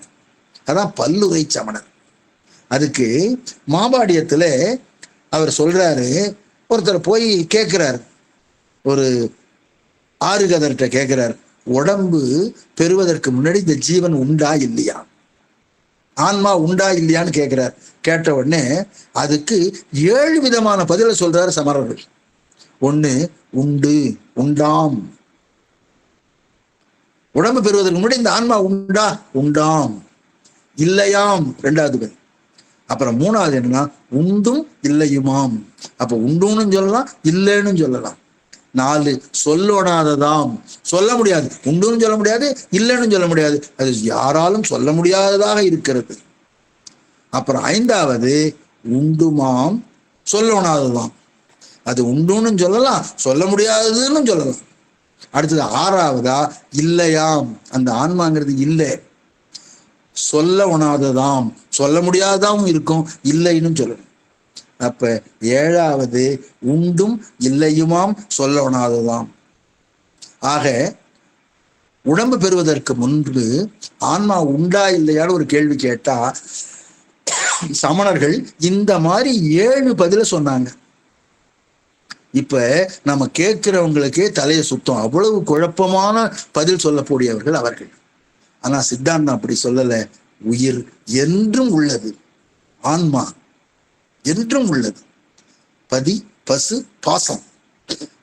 அதான் பல்லுரை சமணர். அதுக்கு மாபாடியத்துல அவர் சொல்றாரு, ஒருத்தர் போய் கேட்கிறார், ஒரு ஆறுகதர்கிட்ட கேட்கிறார், உடம்பு பெறுவதற்கு முன்னாடி இந்த ஜீவன் உண்டா இல்லையா, ஆன்மா உண்டா இல்லையான்னு கேட்கிறார். கேட்ட உடனே அதுக்கு 7 விதமான பதில சொல்றாரு சமணர்கள். ஒண்ணு, உண்டு, உண்டாம். உடம்பு பெறுவதற்கு முன்னாடி இந்த ஆன்மா உண்டா, உண்டாம். இல்லையாம், 2வது பதில். அப்புறம் 3வது என்னன்னா உண்டும் இல்லையுமாம். அப்ப உண்டுன்னு சொல்லலாம், இல்லைன்னு சொல்லலாம். 4, சொல்லோடாததாம். சொல்ல முடியாது, உண்டுன்னு சொல்ல முடியாது, இல்லைன்னு சொல்ல முடியாது, அது யாராலும் சொல்ல முடியாததாக இருக்கிறது. அப்புறம் 5வது உண்டுமாம், சொல்லோனாததாம். அது உண்டுன்னு சொல்லலாம், சொல்ல முடியாததுன்னு சொல்லலாம். அடுத்தது 6வதா இல்லையாம், அந்த ஆன்மாங்கிறது இல்லை, சொல்ல உணாததாம், சொல்ல முடியாததாகவும் இருக்கும், இல்லைன்னு சொல்லணும். அப்ப 7வது உண்டும் இல்லையுமாம், சொல்ல உணாததாம். ஆக உடம்பு பெறுவதற்கு முன்பு ஆன்மா உண்டா இல்லையான்னு ஒரு கேள்வி கேட்டா சமணர்கள் இந்த மாதிரி 7 பதில சொன்னாங்க. இப்ப நம்ம கேட்கிறவங்களுக்கே தலையை சுத்தம், அவ்வளவு குழப்பமான பதில் சொல்லக்கூடியவர்கள் அவர்கள். ஆனா சித்தாந்தம் அப்படி சொல்லல. உயிர் என்றும் உள்ளது, ஆன்மா என்றும் உள்ளது, பதி பசு பாசம்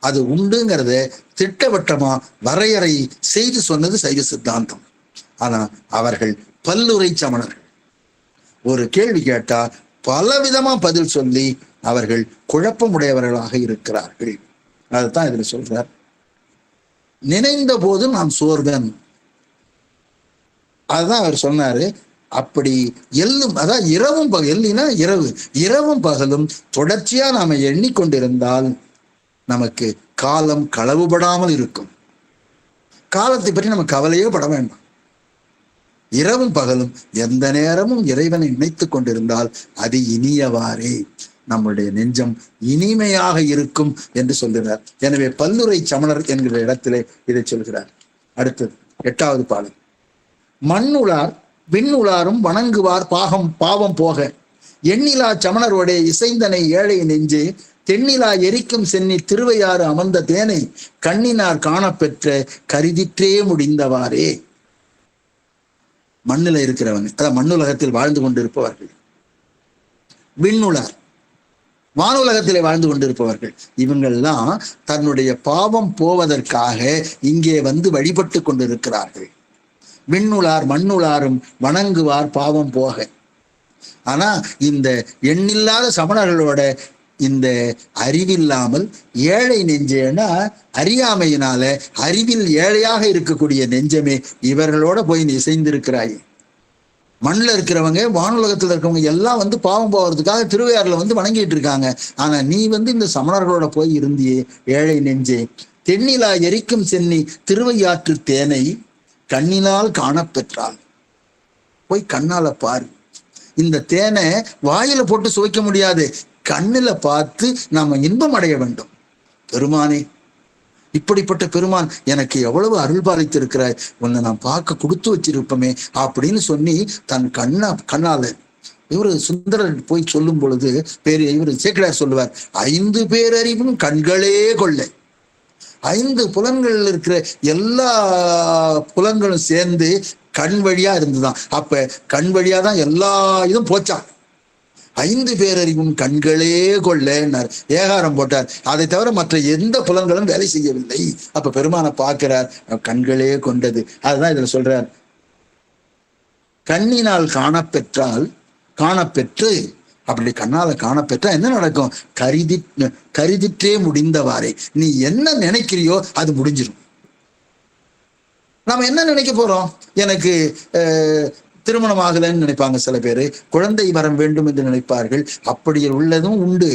அது உண்டுங்கிறத திட்டவட்டமா வரையறை செய்து சொன்னது சைவ சித்தாந்தம். ஆனா அவர்கள் பல்லுரை சமணர்கள். ஒரு கேள்வி கேட்டா பலவிதமா பதில் சொல்லி அவர்கள் குழப்பமுடையவர்களாக இருக்கிறார்கள். அதுதான் இதுல சொல்றார். நினைந்த போது நான் சோர்வன். அதுதான் அவர் சொன்னாரு. அப்படி எல்லும், அதான் இரவும் பகல், எல்லினா இரவு, இரவும் பகலும் தொடர்ச்சியா நாம எண்ணிக்கொண்டிருந்தால் நமக்கு காலம் களவுபடாமல் இருக்கும். காலத்தை பற்றி நம்ம கவலையே பட வேண்டாம். இரவும் பகலும் எந்த நேரமும் இறைவனை நினைத்து கொண்டிருந்தால் அது இனியவாறே நம்முடைய நெஞ்சம் இனிமையாக இருக்கும் என்று சொல்கிறார். எனவே பல்லுரை சமணர் என்கிற இடத்திலே இதை சொல்கிறார். அடுத்தது 8வது பாடல். மண்ணுளார் விண்ணுளாரும் வணங்குவார் பாவம் போக, எண்ணிலா சமணரோடே இசைந்தனை ஏழை நெஞ்சே, தென்னிலா எரிக்கும் சென்னி திருவையாறு அமர்ந்த தேனை கண்ணினார் காணப்பெற்ற கருதிற்றே முடிந்தவாறே. மண்ணில இருக்கிறவங்க, அதான் மண்ணுலகத்தில் வாழ்ந்து கொண்டிருப்பவர்கள். விண்ணுளார் வானுலகத்திலே வாழ்ந்து கொண்டிருப்பவர்கள். இவங்கள்லாம் தன்னுடைய பாவம் போவதற்காக இங்கே வந்து வழிபட்டு கொண்டிருக்கிறார்கள். விண்ணுளார் மண்ணுளாரும் வணங்குவார் பாவம் போக. ஆனா இந்த எண்ணில்லாத சமணர்களோட இந்த அறிவில்லாமல் ஏழை நெஞ்சேன்னா அறியாமையினால அறிவில் ஏழையாக இருக்கக்கூடிய நெஞ்சமே, இவர்களோட போய் நீ இசைந்திருக்கிறாய். மண்ணில் இருக்கிறவங்க வானுலகத்தில் இருக்கிறவங்க எல்லாம் வந்து பாவம் போவதுக்காக திருவையாறுல வந்து வணங்கிட்டு இருக்காங்க. ஆனா நீ வந்து இந்த சமணர்களோட போய் இருந்தியே ஏழை நெஞ்சே. தென்னிலா எரிக்கும் சென்னி திருவையாற்று தேனை கண்ணினால் காணப்பெற்றால், போய் கண்ணால பாரு. இந்த தேனை வாயில போட்டு சுவைக்க முடியாது, கண்ணுல பார்த்து நாம இன்பம் அடைய வேண்டும். பெருமானே, இப்படிப்பட்ட பெருமான் எனக்கு எவ்வளவு அருள் பாலித்திருக்கிறாய், உன்னை நான் பார்க்க கொடுத்து வச்சிருப்போமே அப்படின்னு சொல்லி தன் கண்ணால இவரு சுந்தரர் போய் சொல்லும் பொழுது இவரு சேக்கிழார் சொல்லுவார், 5 பேரறிவும் கண்களே கொள்ளை. 5 புலன்கள் இருக்கிற எல்லா புலன்களும் சேர்ந்து கண் வழியா இருந்துதான். அப்ப கண் வழியா தான் எல்லா இதுவும் போச்சான். 5 பேரறிவும் கண்களே கொள்ளேன்னார், ஏகாரம் போட்டார். அதை தவிர மற்ற எந்த புலன்களும் வேலை செய்யவில்லை. அப்ப பெருமானை பார்க்கிறார், கண்களே கொண்டது. அதுதான் இதுல சொல்றார். கண்ணினால் காணப்பெற்றால் காணப்பெற்று, அப்படி கண்ணால காணப்பெற்றா என்ன நடக்கும்? கருதிற்றே முடிந்தவாறே. நீ என்ன நினைக்கிறியோ அது முடிஞ்சிடும். நாம என்ன நினைக்க போறோம்? எனக்கு திருமணம் ஆகலைன்னு நினைப்பாங்க சில பேர், குழந்தை வரம் வேண்டும் என்று நினைப்பார்கள். அப்படி உள்ளதும் உண்டு.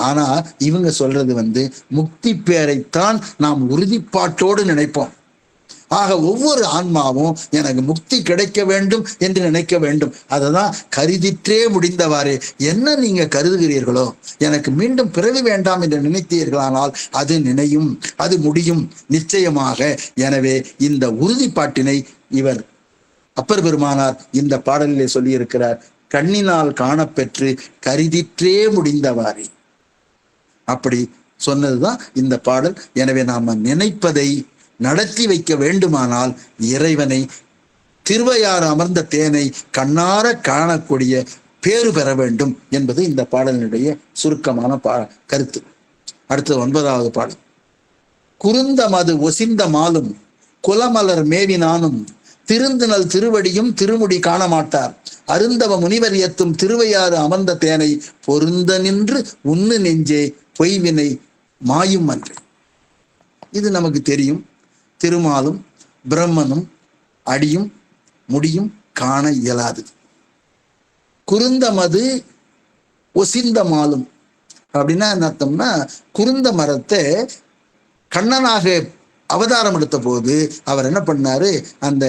ஆனா இவங்க சொல்றது முக்தி பேரைத்தான் நாம் உறுதிப்பாட்டோடு நினைப்போம். ஆக ஒவ்வொரு ஆன்மாவும் எனக்கு முக்தி கிடைக்க வேண்டும் என்று நினைக்க வேண்டும். அததான் கருதிற்றே முடிந்தவாறே. என்ன நீங்க கருதுகிறீர்களோ, எனக்கு மீண்டும் பிறவி வேண்டாம் என்று நினைத்தீர்களானால் அது நினையும், அது முடியும் நிச்சயமாக. எனவே இந்த உறுதிப்பாட்டினை இவர் அப்பர் பெருமானார் இந்த பாடலிலே சொல்லி இருக்கிறார். கண்ணினால் காணப்பெற்று கருதிற்றே முடிந்தவாறே. அப்படி சொன்னதுதான் இந்த பாடல். எனவே நாம நினைப்பதை நடத்தி வைக்க வேண்டுமானால் இறைவனை, திருவையாறு அமர்ந்த தேனை கண்ணார காணக்கூடிய பேறு பெற வேண்டும் என்பது இந்த பாடலினுடைய சுருக்கமான கருத்து. அடுத்தது 9வது பாடல். குருந்தமது ஒசிந்த மாலும் குலமலர் மேவினானும் திருந்துனல் திருவடியும் திருமுடி காணமாட்டார் அருந்தவ முனிவர் ஏத்தும் திருவையாறு அமர்ந்த தேனை பொருந்த நின்று உண்ணு நெஞ்சே பொய்வினை மாயும் அன்று. இது நமக்கு தெரியும். திருமாலும் பிரம்மனும் அடியும் முடியும் காண இயலாது. குருந்தமது ஒசிந்த மாலும் அப்படின்னா என்ன அர்த்தம்னா, குருந்த மரத்தை கண்ணனாக அவதாரம் எடுத்த போது அவர் என்ன பண்ணாரு, அந்த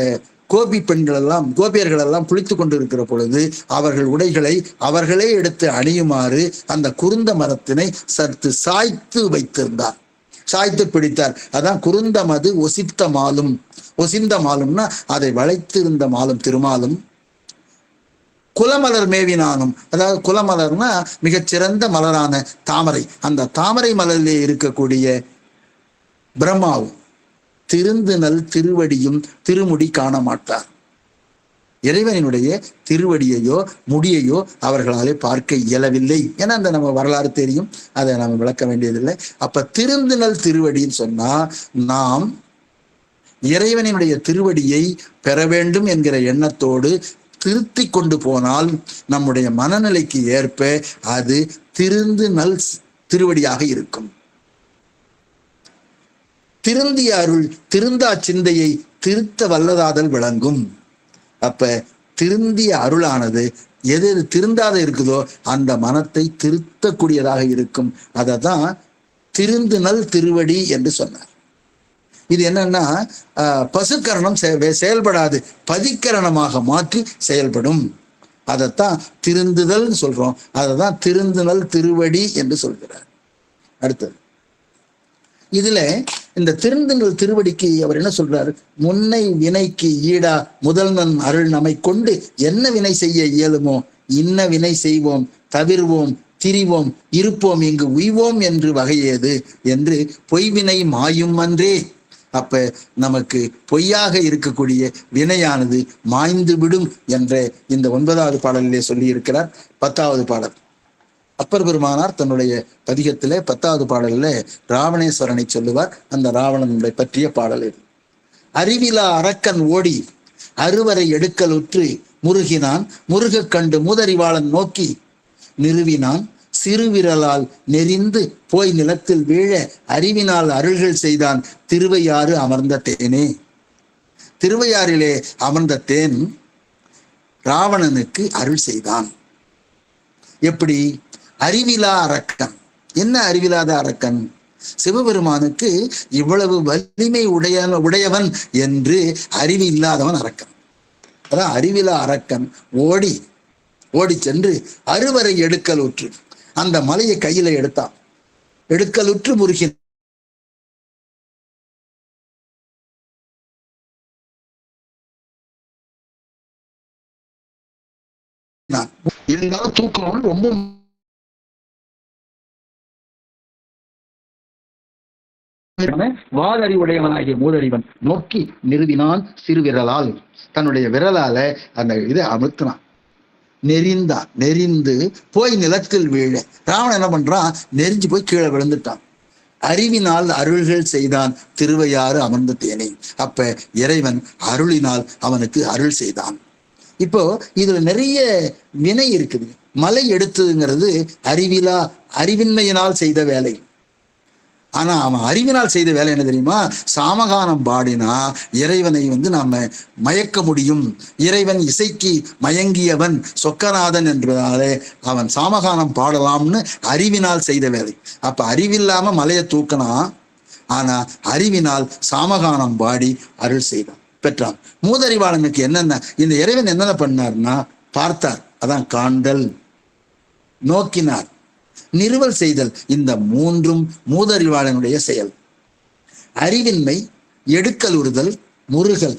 கோபியர்கள் எல்லாம் குளித்து கொண்டு இருக்கிற பொழுது அவர்கள் உடைகளை அவர்களே எடுத்து அணியுமாறு அந்த குருந்த மரத்தினை சற்று சாய்த்து வைத்திருந்தார், சாய்த்து பிடித்தார். அதான் குருந்தமது ஒசித்த மாலும். ஒசிந்த மாலும்னா அதை வளைத்திருந்த மாலும் திருமாலும். குலமலர் மேவினானும், அதாவது குலமலர்னா மிகச்சிறந்த மலரான தாமரை, அந்த தாமரை மலரிலே இருக்கக்கூடிய பிரம்மாவும் திருந்துனல் திருவடியும் திருமுடி காண மாட்டார். இறைவனுடைய திருவடியையோ முடியையோ அவர்களாலே பார்க்க இயலவில்லை. ஏன்னா அந்த நம்ம வரலாறு தெரியும், அதை நம்ம விளக்க வேண்டியதில்லை. அப்ப திருந்துனல் திருவடின்னு சொன்னா நாம் இறைவனுடைய திருவடியை பெற வேண்டும் என்கிற எண்ணத்தோடு திருத்தி கொண்டு போனால் நம்முடைய மனநிலைக்கு ஏற்ப அது திருந்துனல் திருவடியாக இருக்கும். திருந்திய அருள் திருந்தா சிந்தையை திருத்த வல்லதாதல் விளங்கும். அப்ப திருந்திய அருளானது எது திருந்தாத இருக்குதோ அந்த மனத்தை திருத்தக்கூடியதாக இருக்கும். அததான் திருந்துனல் திருவடி என்று சொன்னார். இது என்னன்னா பசுக்கரணம் செயல்படாது, பதிக்கரணமாக மாற்றி செயல்படும். அதைத்தான் திருந்துதல் சொல்றோம். அததான் திருந்துனல் திருவடி என்று சொல்கிறார். அடுத்தது இதுல இந்த திருந்துனல் திருவடிக்கு அவர் என்ன சொல்றாரு, முன்னை வினைக்கு ஈடா முதல்வன் அருள் நம்மை கொண்டு என்ன வினை செய்ய இயலுமோ இன்ன வினை செய்வோம், தவிர்வோம், திரிவோம், இருப்போம், இங்கு உய்வோம் என்று வகையேது என்று பொய்வினை மாயும் அன்றே. அப்ப நமக்கு பொய்யாக இருக்கக்கூடிய வினையானது மாய்ந்து விடும் என்ற இந்த 9வது பாடலிலே சொல்லி இருக்கிறார். 10வது பாடல் அப்பர் பெருமானார் தன்னுடைய பதிகத்திலே 10வது பாடலில் ராவணேஸ்வரனை சொல்லுவார். அந்த ராவணனுடைய பற்றிய பாடல் இது. அறிவிலா அரக்கன் ஓடி அறுவரை எடுக்கலுற்று முருகினான், முருக கண்டு மூதறிவாளன் நோக்கி நிறுவினான், சிறுவிரலால் நெறிந்து போய் நிலத்தில் வீழ அறிவினால் அருள்கள் செய்தான் திருவையாறு அமர்ந்த தேனே. திருவையாறிலே அமர்ந்த தேன் ராவணனுக்கு அருள் செய்தான். எப்படி? அறிவிலா அரக்கன். என்ன அறிவிலாத அரக்கன்? சிவபெருமானுக்கு இவ்வளவு வலிமை உடையவன் என்று அறிவு இல்லாதவன் அரக்கன். அதான் அறிவிலா அரக்கன் ஓடி சென்று அறுவரை எடுக்கலுற்று, அந்த மலையை கையில எடுத்தான். எடுக்கலுற்று முருகின் இருந்தாலும் தூக்கம் ரொம்ப வாதறிவுடையவனாகிய மூதறிவன் நோக்கி நிறுவினான் சிறுவிரலால். தன்னுடைய விரலால அந்த இதை அமுத்தினான். நெறிந்து போய் நிலத்தில் வீழ. ராவணன் என்ன பண்றான்? நெறிஞ்சு போய் கீழே விழுந்துட்டான். அறிவினால் அருள்கள் செய்தான் திருவையாறு அமர்ந்த தேனை. அப்ப இறைவன் அருளினால் அவனுக்கு அருள் செய்தான். இப்போ இதுல நிறைய வினை இருக்குது. மலை எடுத்ததுங்கிறது அறிவின்மையினால் செய்த வேலை. ஆனா அவன் அறிவினால் செய்த வேலை என்ன தெரியுமா? சாமகானம் பாடினா இறைவனை நாம மயக்க முடியும். இறைவன் இசைக்கு மயங்கியவன் சொக்கநாதன் என்பதாலே அவன் சாமகானம் பாடலாம்னு அறிவினால் செய்த வேலை. அப்ப அறிவில்லாம மலையை தூக்கினா, ஆனா அறிவினால் சாமகானம் பாடி அருள் செய்தான், பெற்றான். மூதறிவாளனுக்கு என்னென்ன இந்த இறைவன் என்னென்ன பண்ணார்னா, பார்த்தார், அதான் காண்டல், நோக்கினார், நிறுவல் செய்தல். இந்த மூன்றும் மூதறிவாளனுடைய செயல். அறிவின்மை, எடுக்கலுறுதல், முருகல்,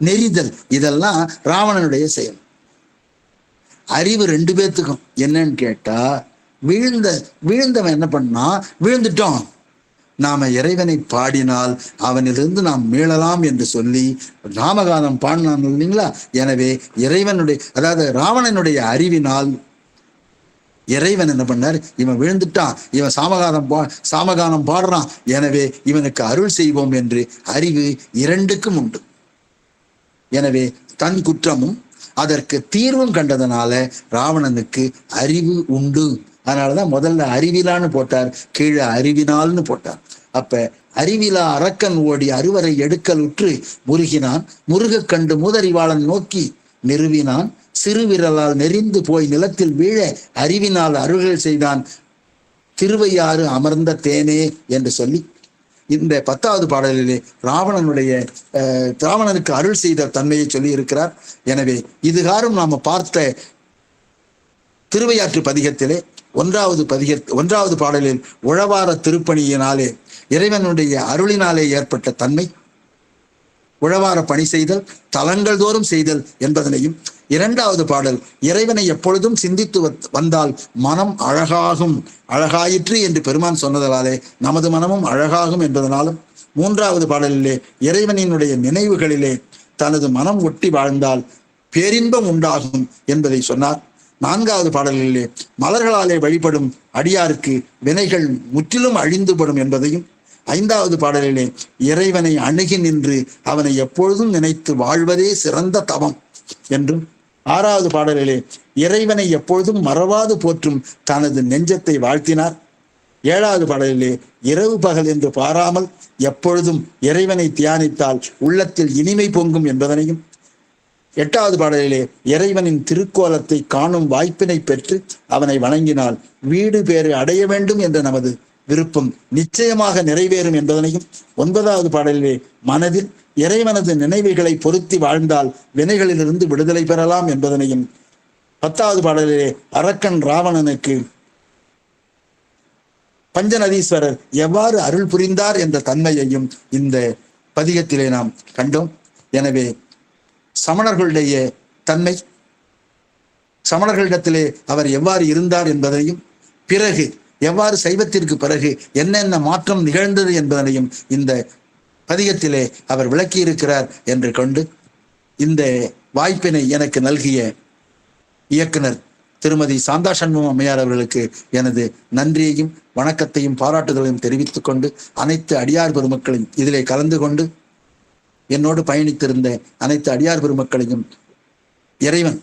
நெறிதல் இதெல்லாம் ராவணனுடைய செயல். அறிவு ரெண்டு பேர்த்துக்கும் என்னன்னு கேட்டா, வீழ்ந்தவன் என்ன பண்ணா, வீழ்ந்துட்டோம், நாம இறைவனை பாடினால் அவனிலிருந்து நாம் மீளலாம் என்று சொல்லி ராமகானம் பாடினான் இல்லைங்களா? எனவே இறைவனுடைய, அதாவது ராவணனுடைய அறிவினால் இறைவன் என்ன பண்ணார், இவன் விழுந்துட்டான், இவன் சாமகானம் பாடுறான், எனவே இவனுக்கு அருள் செய்வோம் என்று அறிவு இரண்டுக்கும் உண்டு. எனவே தன் குற்றமும் அதற்கு தீர்வும் கண்டதனால ராவணனுக்கு அறிவு உண்டு. அதனாலதான் முதல்ல அறிவிலான்னு போட்டார், கீழே அறிவினால்னு போட்டார். அப்ப அறிவிலா அரக்கன் ஓடி அறுவரை எடுக்கல் உற்று முருகினான், முருக கண்டு மூதறிவாளன் நோக்கி நிறுவினான், சிறுவிரலால் நெறிந்து போய் நிலத்தில் வீழ அறிவினால் அருள்கள் செய்தான், திருவையாறு அமர்ந்த தேனே என்று சொல்லி இந்த 10வது பாடலிலே ராவணனுக்கு அருள் செய்த தன்மையை சொல்லி இருக்கிறார். எனவே இதுகாரும் நாம பார்த்த திருவையாற்று பதிகத்திலே 1வது பாடலில் உழவார திருப்பணியினாலே இறைவனுடைய அருளினாலே ஏற்பட்ட தன்மை, உழவார பணி செய்தல், தலங்கள் தோறும் செய்தல் என்பதனையும், 2வது பாடல் இறைவனை எப்பொழுதும் சிந்தித்து வந்தால் மனம் அழகாகும், அழகாயிற்று என்று பெருமான் சொன்னதாலே நமது மனமும் அழகாகும் என்பதனாலும், 3வது பாடலிலே இறைவனினுடைய நினைவுகளிலே தனது மனம் ஒட்டி வாழ்ந்தால் பேரின்பம் உண்டாகும் என்பதை சொன்னார். 4வது பாடலிலே மலர்களாலே வழிபடும் அடியாருக்கு வினைகள் முற்றிலும் அழிந்துபடும் என்பதையும், 5வது பாடலிலே இறைவனை அணுகி நின்று அவனை எப்பொழுதும் நினைத்து வாழ்வதே சிறந்த தவம் என்றும், 6வது பாடலிலே இறைவனை எப்பொழுதும் மறவாது போற்றும் தனது நெஞ்சத்தை வாழ்த்தினார். 7வது பாடலிலே இரவு பகல் என்று பாராமல் எப்பொழுதும் இறைவனை தியானித்தால் உள்ளத்தில் இனிமை பொங்கும் என்பதனையும், 8வது பாடலிலே இறைவனின் திருக்கோலத்தை காணும் வாய்ப்பினை பெற்று அவனை வணங்கினால் வீடு பேறு அடைய வேண்டும் என்ற நமது விருப்பம் நிச்சயமாக நிறைவேறும் என்பதனையும், 9வது பாடலிலே மனதில் இறைவனது நினைவுகளை பொருத்தி வாழ்ந்தால் வினைகளிலிருந்து விடுதலை பெறலாம் என்பதனையும், 10வது பாடலிலே அரக்கன் ராவணனுக்கு பஞ்சநதீஸ்வரர் எவ்வாறு அருள் புரிந்தார் என்ற தன்மையையும் இந்த பதிகத்திலே நாம் கண்டோம். எனவே சமணர்களுடைய தன்மை, சமணர்களிடத்திலே அவர் எவ்வாறு இருந்தார் என்பதையும், பிறகு எவ்வாறு சைவத்திற்கு பிறகு என்னென்ன மாற்றம் நிகழ்ந்தது என்பதனையும் இந்த பதிகத்திலே அவர் விளக்கியிருக்கிறார் என்று கொண்டு, இந்த வாய்ப்பினை எனக்கு நல்கிய இயக்குனர் திருமதி சாந்தா சண்முகம் அம்மையார் அவர்களுக்கு எனது நன்றியையும் வணக்கத்தையும் பாராட்டுதலையும் தெரிவித்துக் கொண்டு, அனைத்து அடியார் பெருமக்களையும் இதிலே கலந்து கொண்டு என்னோடு பயணித்திருந்த அனைத்து அடியார் பெருமக்களையும் இறைவன்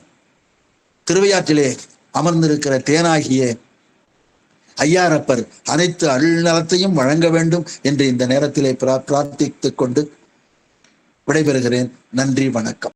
திருவையாற்றிலே அமர்ந்திருக்கிற தேனாகிய ஐயாரப்பர் அனைத்து அருள் நலத்தையும் வழங்க வேண்டும் என்று இந்த நேரத்திலே பிரார்த்தித்துக் கொண்டு விடைபெறுகிறேன். நன்றி, வணக்கம்.